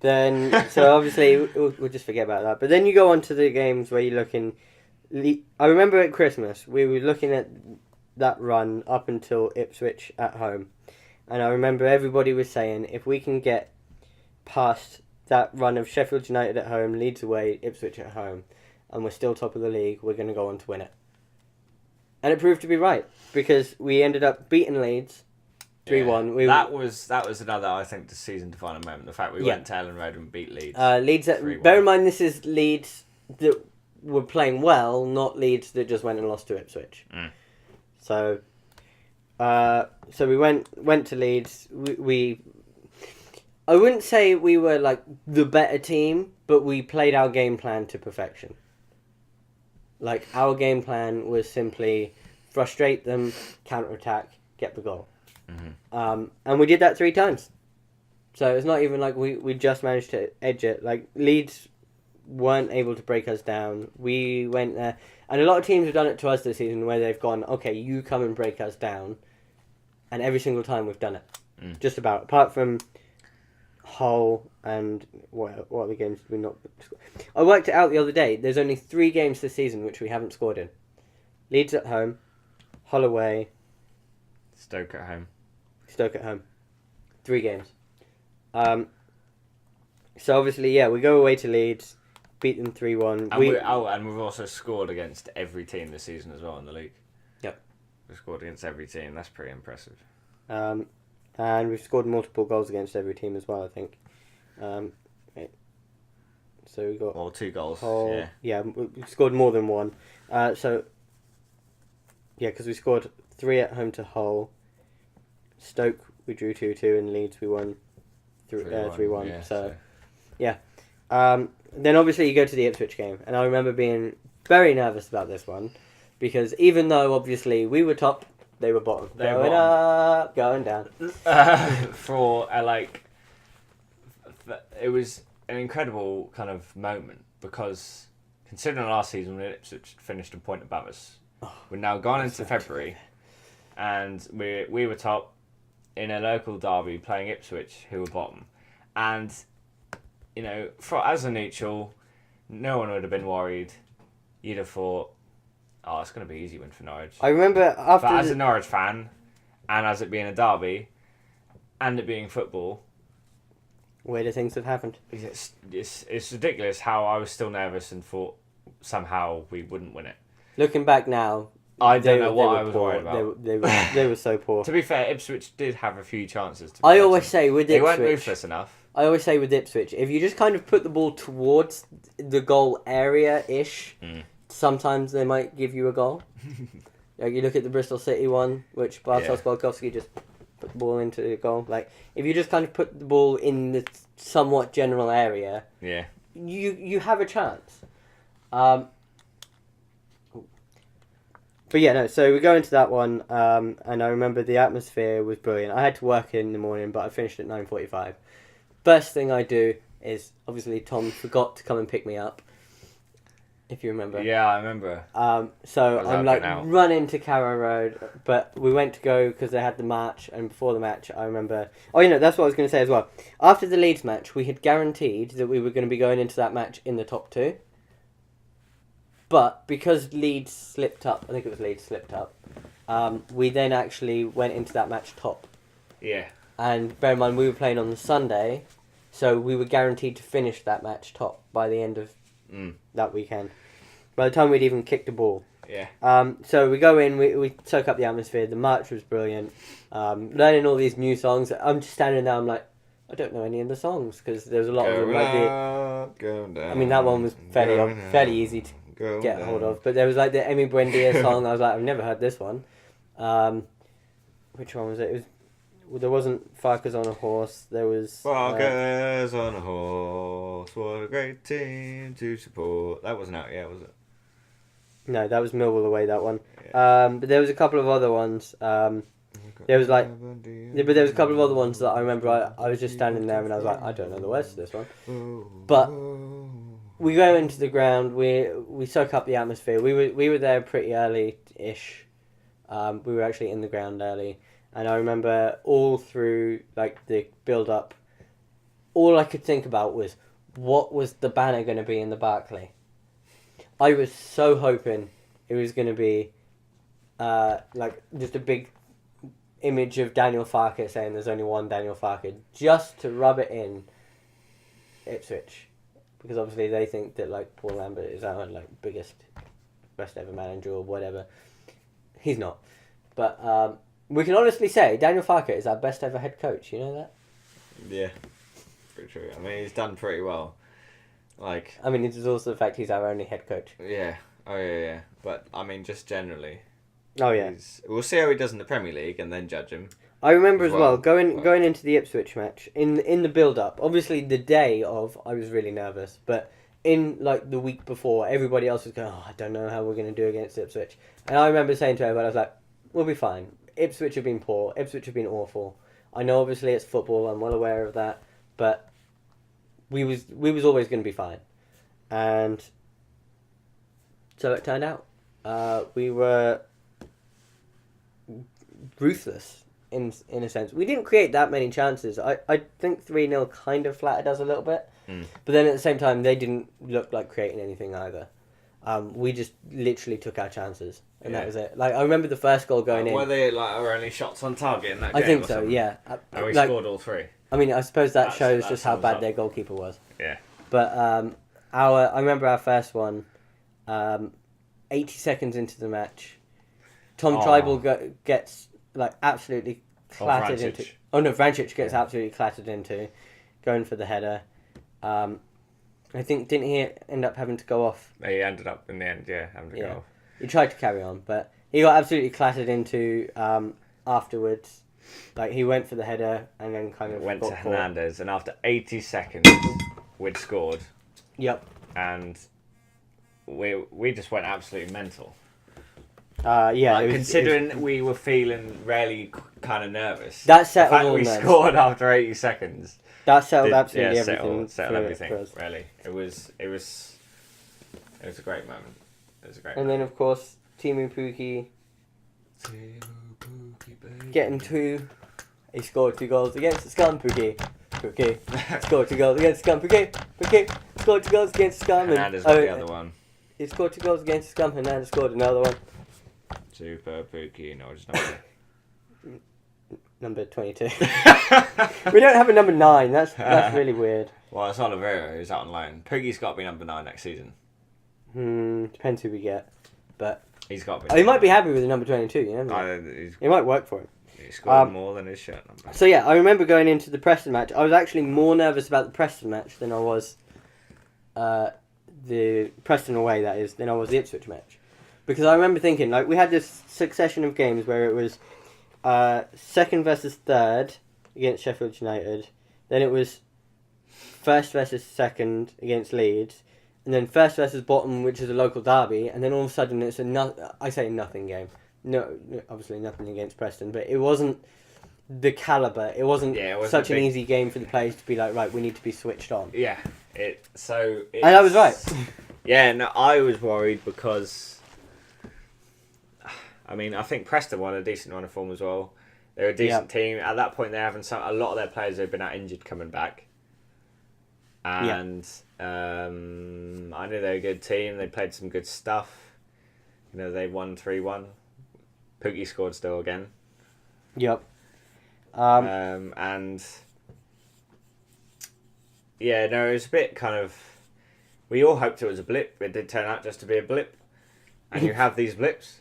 Then so obviously we'll just forget about that. But then you go on to the games where you're looking. I remember at Christmas we were looking at that run up until Ipswich at home, and I remember everybody was saying if we can get past that run of Sheffield United at home, Leeds away, Ipswich at home, and we're still top of the league, we're going to go on to win it. And it proved to be right because we ended up beating Leeds 3-1. Yeah, that was another, I think, the season defining moment. The fact we went to Ellen Road and beat Leeds. Leeds. Bear in mind, this is Leeds that were playing well, not Leeds that just went and lost to Ipswich. So, we went to Leeds. We I wouldn't say we were like the better team, but we played our game plan to perfection. Like our game plan was simply frustrate them, counter-attack, get the goal. And we did that 3 times. So it's not even like we just managed to edge it. Like Leeds weren't able to break us down. We went there, and a lot of teams have done it to us this season where they've gone, okay, you come and break us down, and every single time we've done it. Just about, apart from Hull and what other games did we not score? I worked it out the other day. There's only 3 games this season which we haven't scored in. Leeds at home, Hull away, Stoke at home. 3 games. So obviously, we go away to Leeds, beat them 3-1. And we've also scored against every team this season as well in the league. Yep. We've scored against every team. That's pretty impressive. And we've scored multiple goals against every team as well, I think. So we got 2 goals. Hull, we scored more than 1. Because we scored 3 at home to Hull. Stoke we drew 2-2, and Leeds we won 3-1. Then obviously you go to the Ipswich game, and I remember being very nervous about this one, because even though obviously we were top, they were bottom. Going up, going down. It was an incredible kind of moment, because considering last season when Ipswich finished a point above us, we're now gone into February, and we were top in a local derby playing Ipswich, who were bottom. And, as a neutral, no one would have been worried. You'd have thought, it's going to be an easy win for Norwich. I remember after... But as a Norwich fan, and as it being a derby, and it being football... Weirder things have happened. It's ridiculous how I was still nervous and thought somehow we wouldn't win it. Looking back now... I don't know what I was worried about. They were so poor. To be fair, Ipswich did have a few chances. I always say with Ipswich... They weren't ruthless enough. I always say with Ipswich, if you just kind of put the ball towards the goal area-ish, sometimes they might give you a goal. Like you look at the Bristol City one, which Bartosz Bolkowski just put the ball into the goal. Like if you just kind of put the ball in the somewhat general area, you have a chance. But yeah, no. So we go into that one, and I remember the atmosphere was brilliant. I had to work in the morning, but I finished at 9:45. First thing I do is obviously Tom forgot to come and pick me up. If you remember. Yeah, I remember. So I'm like running to Carrow Road, but we went to go because they had the match, and before the match, I remember. Oh, that's what I was going to say as well. After the Leeds match, we had guaranteed that we were going to be going into that match in the top 2. But because Leeds slipped up, I think it was Leeds slipped up, we then actually went into that match top. Yeah. And bear in mind, we were playing on the Sunday, so we were guaranteed to finish that match top by the end of that weekend. By the time we'd even kicked the ball. Yeah. So we go in, we soak up the atmosphere, the march was brilliant, learning all these new songs. I'm just standing there, I'm like, I don't know any of the songs, because there's a lot of them. Going down, I mean, that one was fairly easy to get hold of, but there was like the Emi Buendia song. I was like, I've never heard this one. Which one was it? There wasn't Farkers on a Horse. There was Farkers on a Horse. What a great team to support. That wasn't out yet, was it? No, that was Millwall away. That one. Yeah. But there was a couple of other ones. There was like, but there was a couple of other ones that I remember. I was just standing there and I was like, I don't know the words to this one. But we go into the ground. We soak up the atmosphere. We were there pretty early-ish. We were actually in the ground early, and I remember all through like the build-up, all I could think about was what was the banner going to be in the Barclay. I was so hoping it was going to be like just a big image of Daniel Farke saying there's only one Daniel Farke, just to rub it in Ipswich, because obviously they think that like Paul Lambert is our like biggest, best ever manager or whatever. He's not, but we can honestly say Daniel Farke is our best ever head coach. You know that? Yeah, pretty true. I mean, he's done pretty well. Like, I mean, it is also the fact he's our only head coach. Yeah. Oh yeah. But I mean, just generally. Oh yeah. We'll see how he does in the Premier League and then judge him. I remember as well going into the Ipswich match in the build up. Obviously, the day of, I was really nervous, but in like the week before, everybody else was going, "Oh, I don't know how we're going to do against Ipswich." And I remember saying to everybody, I was like, "We'll be fine. Ipswich have been poor. Ipswich have been awful. I know obviously it's football. I'm well aware of that, but we was always going to be fine." And so it turned out. We were ruthless in a sense. We didn't create that many chances. I think 3-0 kind of flattered us a little bit. But then at the same time, they didn't look like creating anything either. We just literally took our chances, and that was it. Like I remember the first goal going in. Were they like our only shots on target in that game? I think so. Yeah. And we scored all 3. I mean, I suppose that shows just how bad their goalkeeper was. Yeah. But I remember our first one. 80 seconds into the match, Tom Tribal gets like absolutely clattered into. Oh no, Vrancic gets absolutely clattered into, going for the header. I think didn't he end up having to go off? He ended up in the end, having to go off. He tried to carry on, but he got absolutely clattered into afterwards. Like he went for the header and then kind of went to Hernandez, and after 80 seconds, we'd scored. Yep. And we just went absolutely mental. Considering we were feeling really kind of nervous. That settled all we scored after 80 seconds. That settled absolutely everything. Settled everything. Really, it was a great moment. It was a great. And then of course Timu Puki getting 2. He scored 2 goals against the Scum. Puki scored 2 goals against the Scum. Puki scored 2 goals against the Scum. Hernandez got the other one. He scored 2 goals against the Scum. Hernandez scored another one. Super Puki, no, just number 22. We don't have a number 9. That's really weird. Well, it's Oliveira who's out on loan. Puki's got to be number 9 next season. Depends who we get, but he's got to be. He might be happy with the number 22. You know, it might work for him. He scored more than his shirt number. So yeah, I remember going into the Preston match. I was actually more nervous about the Preston match than I was the Preston away, that is, than I was the Ipswich match. Because I remember thinking, like, we had this succession of games where it was second versus third against Sheffield United, then it was first versus second against Leeds, and then first versus bottom, which is a local derby, and then all of a sudden it's I say nothing game. No, obviously nothing against Preston, but it wasn't the calibre. It wasn't such an easy game for the players to be like, right, we need to be switched on. Yeah, and I was right. Yeah, no, I was worried because, I mean, I think Preston won a decent run of form as well. They're a decent team. At that point, they're having a lot of their players have been out injured coming back. And I knew they were a good team. They played some good stuff. You know, they won 3-1. Pookie scored still again. Yep. And yeah, no, it was a bit kind of. We all hoped it was a blip. It did turn out just to be a blip, and you have these blips,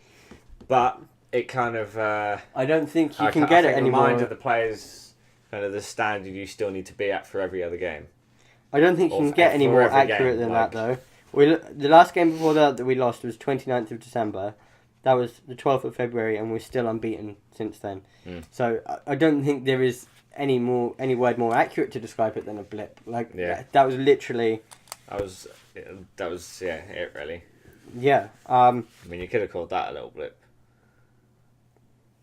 but it kind of. I don't think you can get it anymore. Reminded the players kind of the standard you still need to be at for every other game. I don't think you can get any more accurate than that, though. The last game before that we lost was 29th of December. That was the 12th of February, and we're still unbeaten since then. So I don't think there is any word more accurate to describe it than a blip. Like that was literally. That was it really. Yeah. I mean, you could have called that a little blip.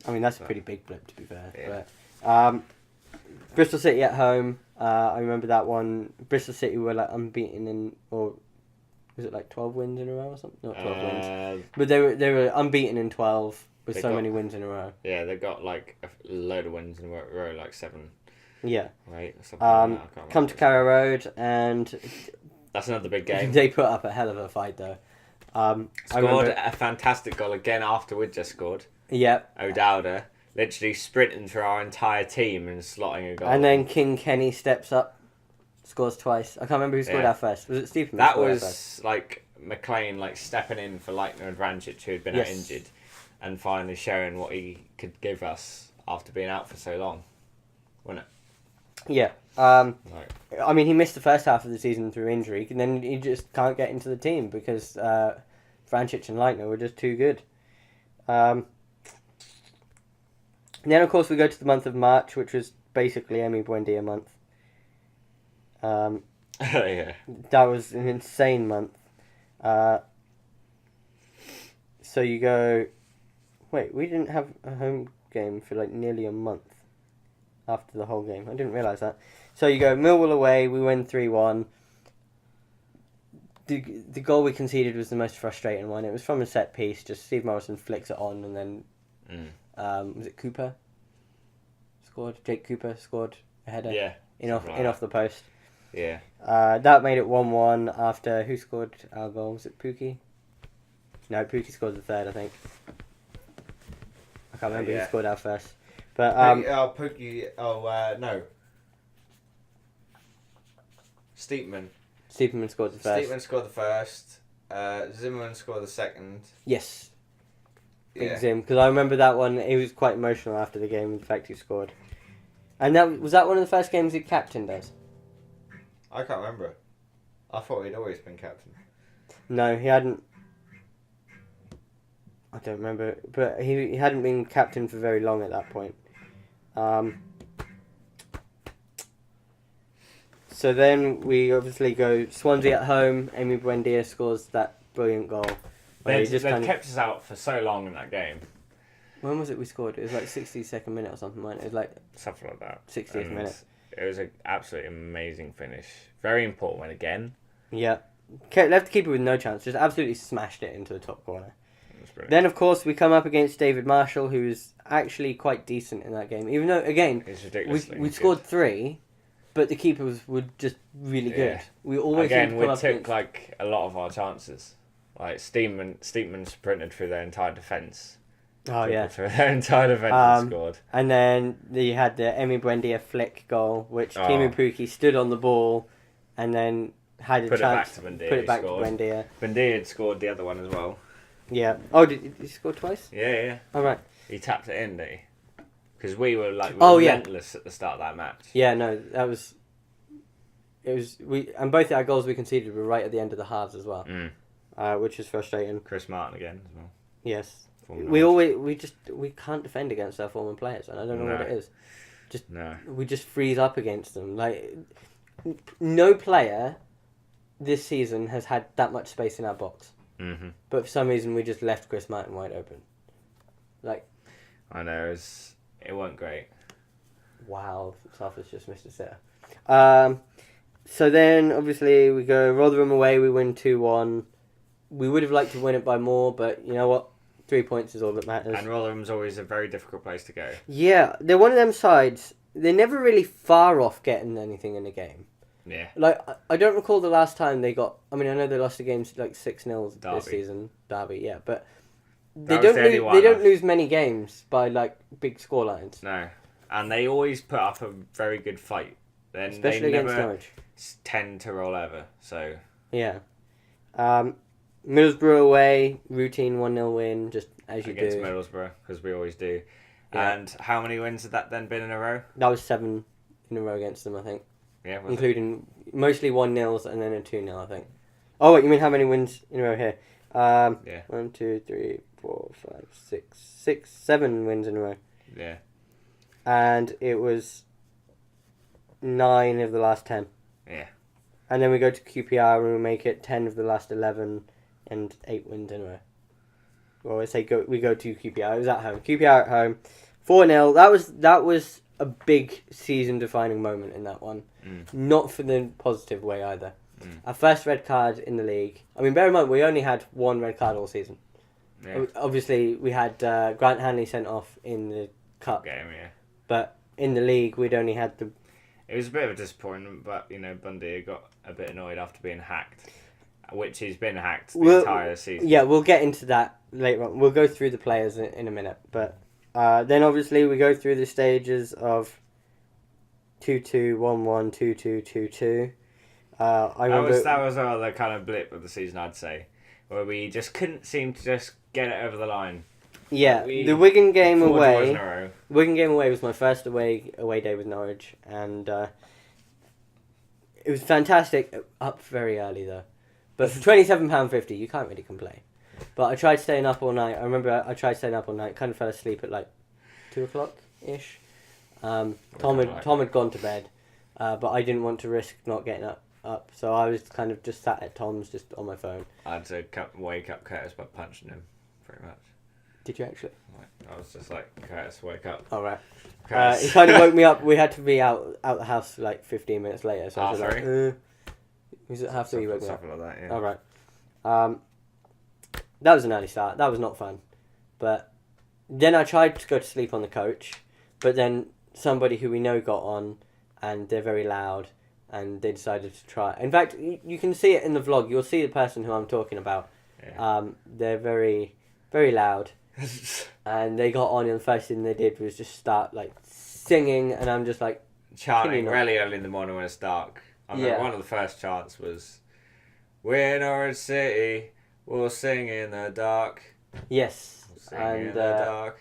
I mean, that's a pretty big blip, to be fair. Yeah. But, Bristol City at home. I remember that one. Bristol City were like unbeaten or was it like 12 wins in a row or something? Not 12 wins. But they were unbeaten in 12 with so many wins in a row. Yeah, they got like a load of wins in a row, like 7. Yeah. Right. Like come to Carrow Road, and that's another big game. They put up a hell of a fight though. Scored a fantastic goal again after we'd just scored. Yeah. O'Dowda literally sprinting through our entire team and slotting a goal. And then King Kenny steps up, scores twice. I can't remember who scored our first. Was it Stephen? That was like McLean stepping in for Leitner and Vrancic, who had been out injured, and finally showing what he could give us after being out for so long, wasn't it? Yeah. I mean, he missed the first half of the season through injury, and then he just can't get into the team because Vrancic and Leitner were just too good. And then, of course, we go to the month of March, which was basically Emi Buendia month. Yeah. That was an insane month. So you go... Wait, we didn't have a home game for like nearly a month after the whole game. I didn't realise that. So you go Millwall away, we win 3-1. The goal we conceded was the most frustrating one. It was from a set piece, just Steve Morrison flicks it on and then... was it Cooper? Jake Cooper scored a header. Yeah. In off the post. Yeah. That made it 1-1 after who scored our goal? Was it Pookie? No, Pookie scored the third, I think. I can't remember who scored our first. But Pookie. No. Steepman scored the first. Steepman scored the first. Zimmerman scored the second. Yes. Big Zim, because I remember that one. He was quite emotional after the game. In fact, he scored. And was that one of the first games he captained us? I can't remember. I thought he'd always been captain. No, he hadn't. I don't remember, but he hadn't been captain for very long at that point. So then we obviously go Swansea at home. Emi Buendia scores that brilliant goal. They kept us out for so long in that game. When was it we scored? It was like 62nd minute or something, wasn't it? It was like... Something like that. 60th minute. It was an absolutely amazing finish. Very important one again. Yeah. Left the keeper with no chance. Just absolutely smashed it into the top corner. Then, of course, we come up against David Marshall, who was actually quite decent in that game. Even though, again, we scored 3, but the keepers were just really good. We always took like a lot of our chances. Like Steepman sprinted through their entire defence. Oh yeah, through their entire defence and scored. And then you had the Emi Buendia flick goal, which Timu Pukki stood on the ball, and then had a chance to put it back to Buendia. Buendia had scored the other one as well. Yeah. Oh, did he score twice? Yeah. All right. He tapped it in, didn't he? Because we were relentless at the start of that match. Yeah, no, that was... and both our goals we conceded were right at the end of the halves as well, which is frustrating. Chris Martin again as well. Yes, Former we can't defend against our former players, and I don't know No. what it is. No. We just freeze up against them. Like, no player this season has had that much space in our box. Mm-hmm. But for some reason, we just left Chris Martin wide open. Like, I know, it wasn't great. wow, Southwards just missed a sitter. So then, obviously, we go Rotherham away, we win 2-1. We would have liked to win it by more, but you know what? 3 points is all that matters. And Rotherham's always a very difficult place to go. Yeah, they're one of them sides, they're never really far off getting anything in the game. Yeah. Like, I don't recall the last time they got... I mean, I know they lost a game like 6-0 this season. Derby, yeah. But they don't lose many games by, like, big scorelines. No. And they always put up a very good fight. Then Especially they against never Norwich. tend to roll over, so... Yeah. Middlesbrough away, routine 1-0 win, just as you against do. Middlesbrough, because we always do. Yeah. And how many wins had that then been in a row? That was 7 in a row against them, I think. Yeah, was Including mostly 1-0s and then a 2-0, I think. Oh, wait, you mean how many wins in a row here? Yeah. 1, 2, 3, 4, 5, 6, 7 wins in a row. Yeah. And it was 9 of the last 10. Yeah. And then we go to QPR and we make it 10 of the last 11 and 8 wins in a row. Well, I say we go to QPR. It was at home. QPR at home. 4-0. That was a big season-defining moment in that one. Not for the positive way either. Our first red card in the league. I mean, bear in mind, we only had 1 red card all season. Yeah. Obviously, we had Grant Hanley sent off in the cup. Game, yeah. But in the league, we'd only had the... It was a bit of a disappointment, but, Bundy got a bit annoyed after being hacked. Which he's been hacked the entire season. Yeah, we'll get into that later on. We'll go through the players in a minute. But then, obviously, we go through the stages of 2-2, 1-1, 2-2, 2-2. That was the kind of blip of the season, I'd say, where we just couldn't seem to just get it over the line. Yeah, the Wigan game away. Wigan game away was my first away day with Norwich, and it was fantastic. Up very early though, but for £27.50, you can't really complain. But I tried staying up all night. I remember I tried staying up all night. Kind of fell asleep at like 2:00 ish. Tom had gone to bed, but I didn't want to risk not getting up. So I was kind of just sat at Tom's, just on my phone. I had to wake up Curtis by punching him, pretty much. Did you actually? I was just like, Curtis, wake up. All right. Curtis. He kind of woke me up. We had to be out the house like 15 minutes later. So I was like, was it half 3 you woke me up? Something like that, yeah. All right. That was an early start. That was not fun. But then I tried to go to sleep on the coach, but then somebody who we know got on, and they're very loud, and they decided to try. In fact, you can see it in the vlog. You'll see the person who I'm talking about. Yeah. They're very, very loud. And they got on, and the first thing they did was just start like singing, and I'm just like chanting really early in the morning when it's dark. I remember one of the first chants was, "We're Norwich City, we'll sing in the dark." Yes, we'll sing in the dark.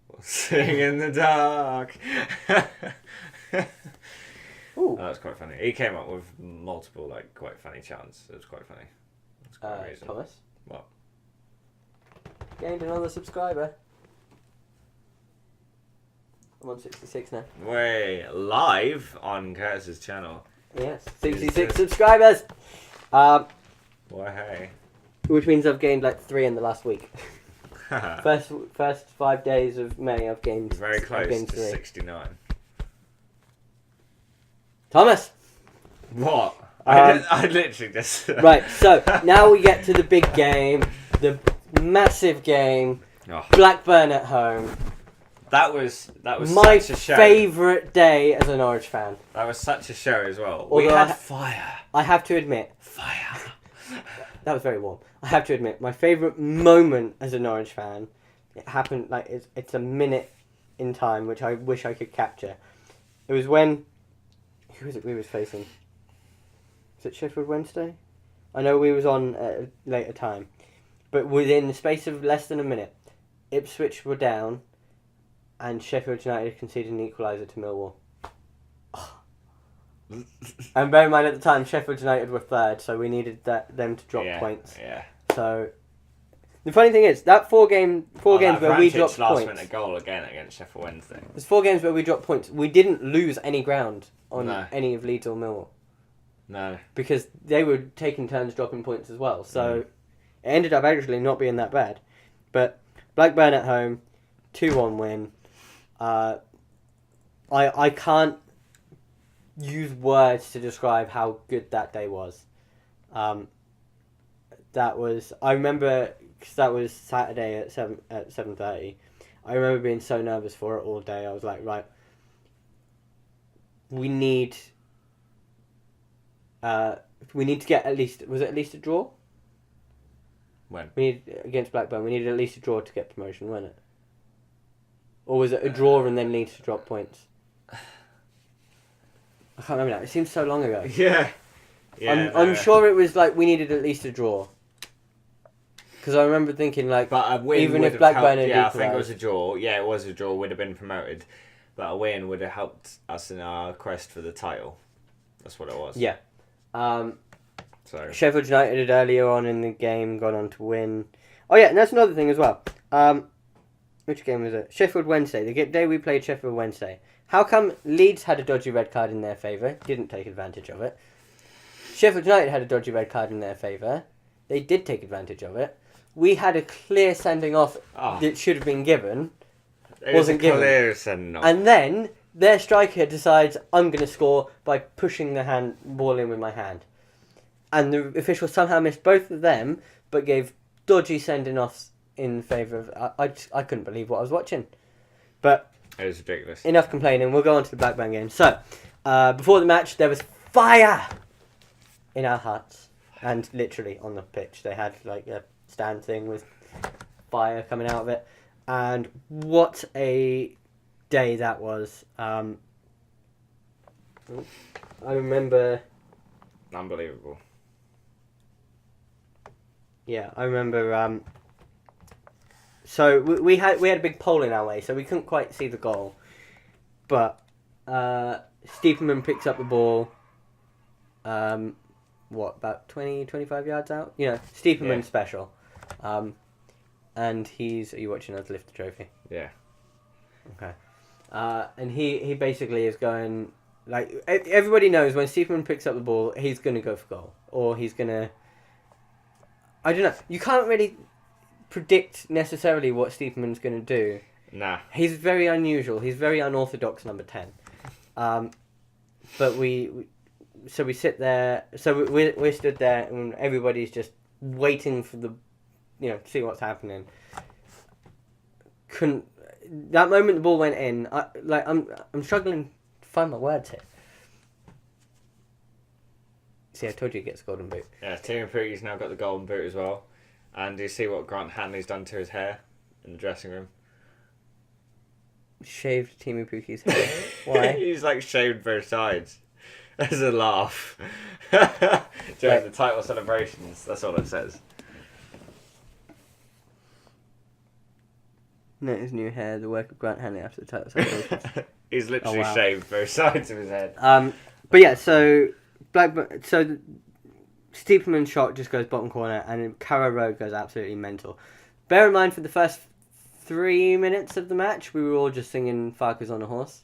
We'll sing in the dark. Ooh. That was quite funny. He came up with multiple quite funny chants. It was quite funny. It was quite amazing. Thomas. What? Gained another subscriber. I'm on 66 now. We're live on Curtis's channel. Yes, 66 subscribers. Well, hey. Which means I've gained like 3 in the last week. First 5 days of May, I've gained. Very close to 3. 69. Thomas. What? I literally just. Right. So now we get to the big game, the massive game. Oh. Blackburn at home. That was my such a show. Favourite day as a Norwich fan. That was such a show as well. Although we had fire. I have to admit. Fire. That was very warm. I have to admit, my favourite moment as a Norwich fan, it happened it's a minute in time, which I wish I could capture. It was when, who was it we was facing? Was it Sheffield Wednesday? I know we was on at a later time, but within the space of less than a minute, Ipswich were down, and Sheffield United conceded an equaliser to Millwall. And bear in mind at the time, Sheffield United were third, so we needed them to drop points. Yeah. So the funny thing is that four games where we dropped last points. minute goal again against Sheffield Wednesday. There's 4 games where we dropped points. We didn't lose any ground on No. any of Leeds or Millwall No. because they were taking turns dropping points as well. So it ended up actually not being that bad. But Blackburn at home, 2-1 win. I can't use words to describe how good that day was. I remember, because that was Saturday at 7:30. I remember being so nervous for it all day. I was like, right, we need to get at least a draw? When? We need against Blackburn. We needed at least a draw to get promotion, wasn't it? Or was it a draw and then Leeds to drop points? I can't remember now. It seems so long ago. Yeah. I'm sure it was like we needed at least a draw. Because I remember thinking like, But a win even would if have Blackburn helped, had I think it was equalised. a draw. Yeah, it was a draw. Would have been promoted, but a win would have helped us in our quest for the title. That's what it was. Yeah. So Sheffield United had earlier on in the game gone on to win. Oh yeah, and that's another thing as well. Which game was it? Sheffield Wednesday. The day we played Sheffield Wednesday. How come Leeds had a dodgy red card in their favour? Didn't take advantage of it. Sheffield United had a dodgy red card in their favour. They did take advantage of it. We had a clear sending off that should have been given. it wasn't given. Clear sending off. And then their striker decides, I'm going to score by pushing the ball in with my hand. And the official somehow missed both of them, but gave dodgy sending offs in favour of... I couldn't believe what I was watching. But It was ridiculous. enough complaining. We'll go on to the Blackburn game. So, before the match, there was fire in our hearts. And literally on the pitch. They had like a stand thing with fire coming out of it. And what a day that was. I remember... Unbelievable. Yeah, I remember... so we had a big pole in our way, so we couldn't quite see the goal. But Stiepermann picks up the ball, about 20, 25 yards out? You know, Stiepermann special. And he's... Are you watching us lift the trophy? Yeah. Okay. And he basically is going... Like, everybody knows when Stiepermann picks up the ball, he's going to go for goal. Or he's going to... I don't know. You can't really predict necessarily what Stiepermann's going to do. Nah. He's very unusual. He's very unorthodox, number 10. But we sit there. So we're stood there, and everybody's just waiting for the, to see what's happening. That moment the ball went in. I'm struggling to find my words here. See, I told you he gets a golden boot. Yeah, Timmy Pukki's now got the golden boot as well. And do you see what Grant Hanley's done to his hair in the dressing room? Shaved Timu Pukki's hair. Why? He's like shaved both sides. As a laugh. During the title celebrations. That's all it says. Note his new hair, the work of Grant Hanley after the title celebrations. He's literally shaved both sides of his head. But yeah, so Stiepermann's shot just goes bottom corner, and Carrow Road goes absolutely mental. Bear in mind, for the first 3 minutes of the match, we were all just singing Farkas on a Horse.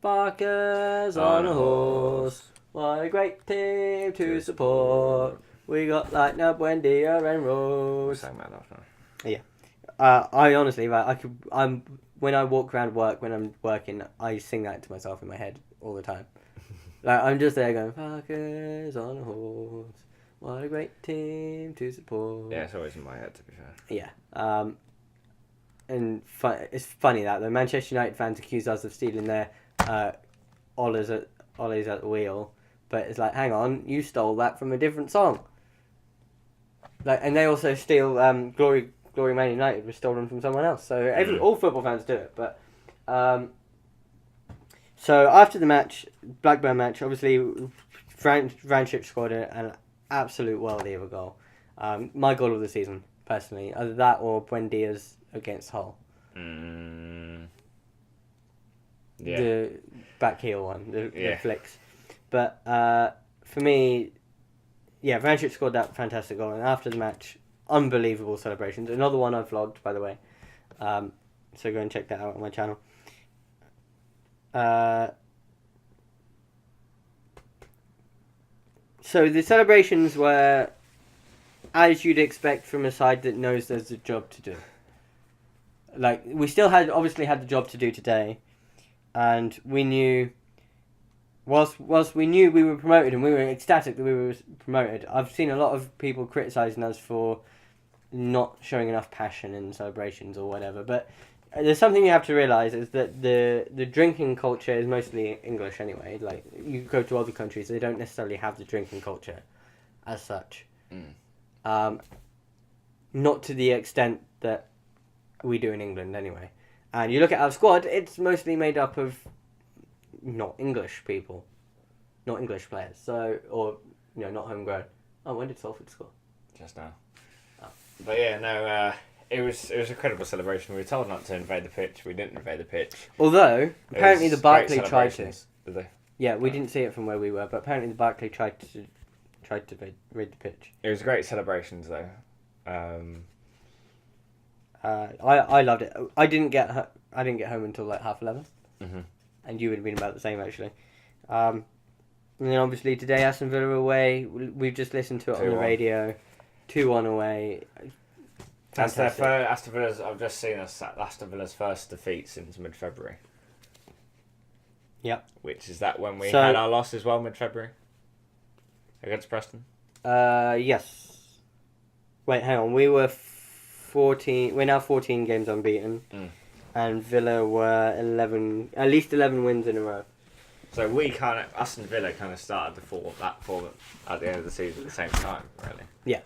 Farkas on a horse, what a great team to support. We got Lighten Up, Buendia and Rose. Sang that last night. Yeah. I honestly, when I walk around work, when I'm working, I sing that to myself in my head all the time. Like, I'm just there going, Farkas on a horse, what a great team to support. Yeah, it's always in my head, to be fair. Yeah. And it's funny that the Manchester United fans accuse us of stealing their Ollie's at the wheel, but it's like, hang on, you stole that from a different song. Like, and they also steal Glory Man United was stolen from someone else. So all football fans do it, but. So after the match, Blackburn match, obviously, Vrancic scored an absolute worldie of a goal. My goal of the season, personally. Either that or Buendia's against Hull. Yeah. The back heel one, the flicks. But for me, yeah, Vanchuk scored that fantastic goal, and after the match, unbelievable celebrations. Another one I vlogged, by the way. So go and check that out on my channel. So the celebrations were as you'd expect from a side that knows there's a job to do. Like, we still obviously had the job to do today, and we knew, whilst we knew we were promoted and we were ecstatic that we were promoted, I've seen a lot of people criticising us for not showing enough passion in celebrations or whatever, but there's something you have to realise is that the drinking culture is mostly English anyway. Like, you go to other countries, they don't necessarily have the drinking culture as such. Not to the extent that we do in England anyway. And you look at our squad, it's mostly made up of not English people, not English players, so, or, not homegrown. Oh, when did Salford score? Just now. Oh. But yeah, no, it was a credible celebration. We were told not to invade the pitch. We didn't invade the pitch. Although, apparently the Barclay tried to. Did they? Yeah, we didn't see it from where we were, but apparently the Barclay tried to raid the pitch. It was great celebrations though. I loved it. I didn't get home until like 11:30. Mm-hmm. And you would have been about the same actually. And then obviously today Aston Villa away. We've just listened to it on the radio. 2-1 away. That's their first, Aston Villa's. I've just seen Aston Villa's first defeat since mid-February. Yep. Which is that when we had our loss as well, mid-February against Preston. Yes. Wait, hang on. We were 14. We're now 14 games unbeaten, and Villa were at least 11 wins in a row. So Aston Villa kind of started that form at the end of the season at the same time, really. Yeah.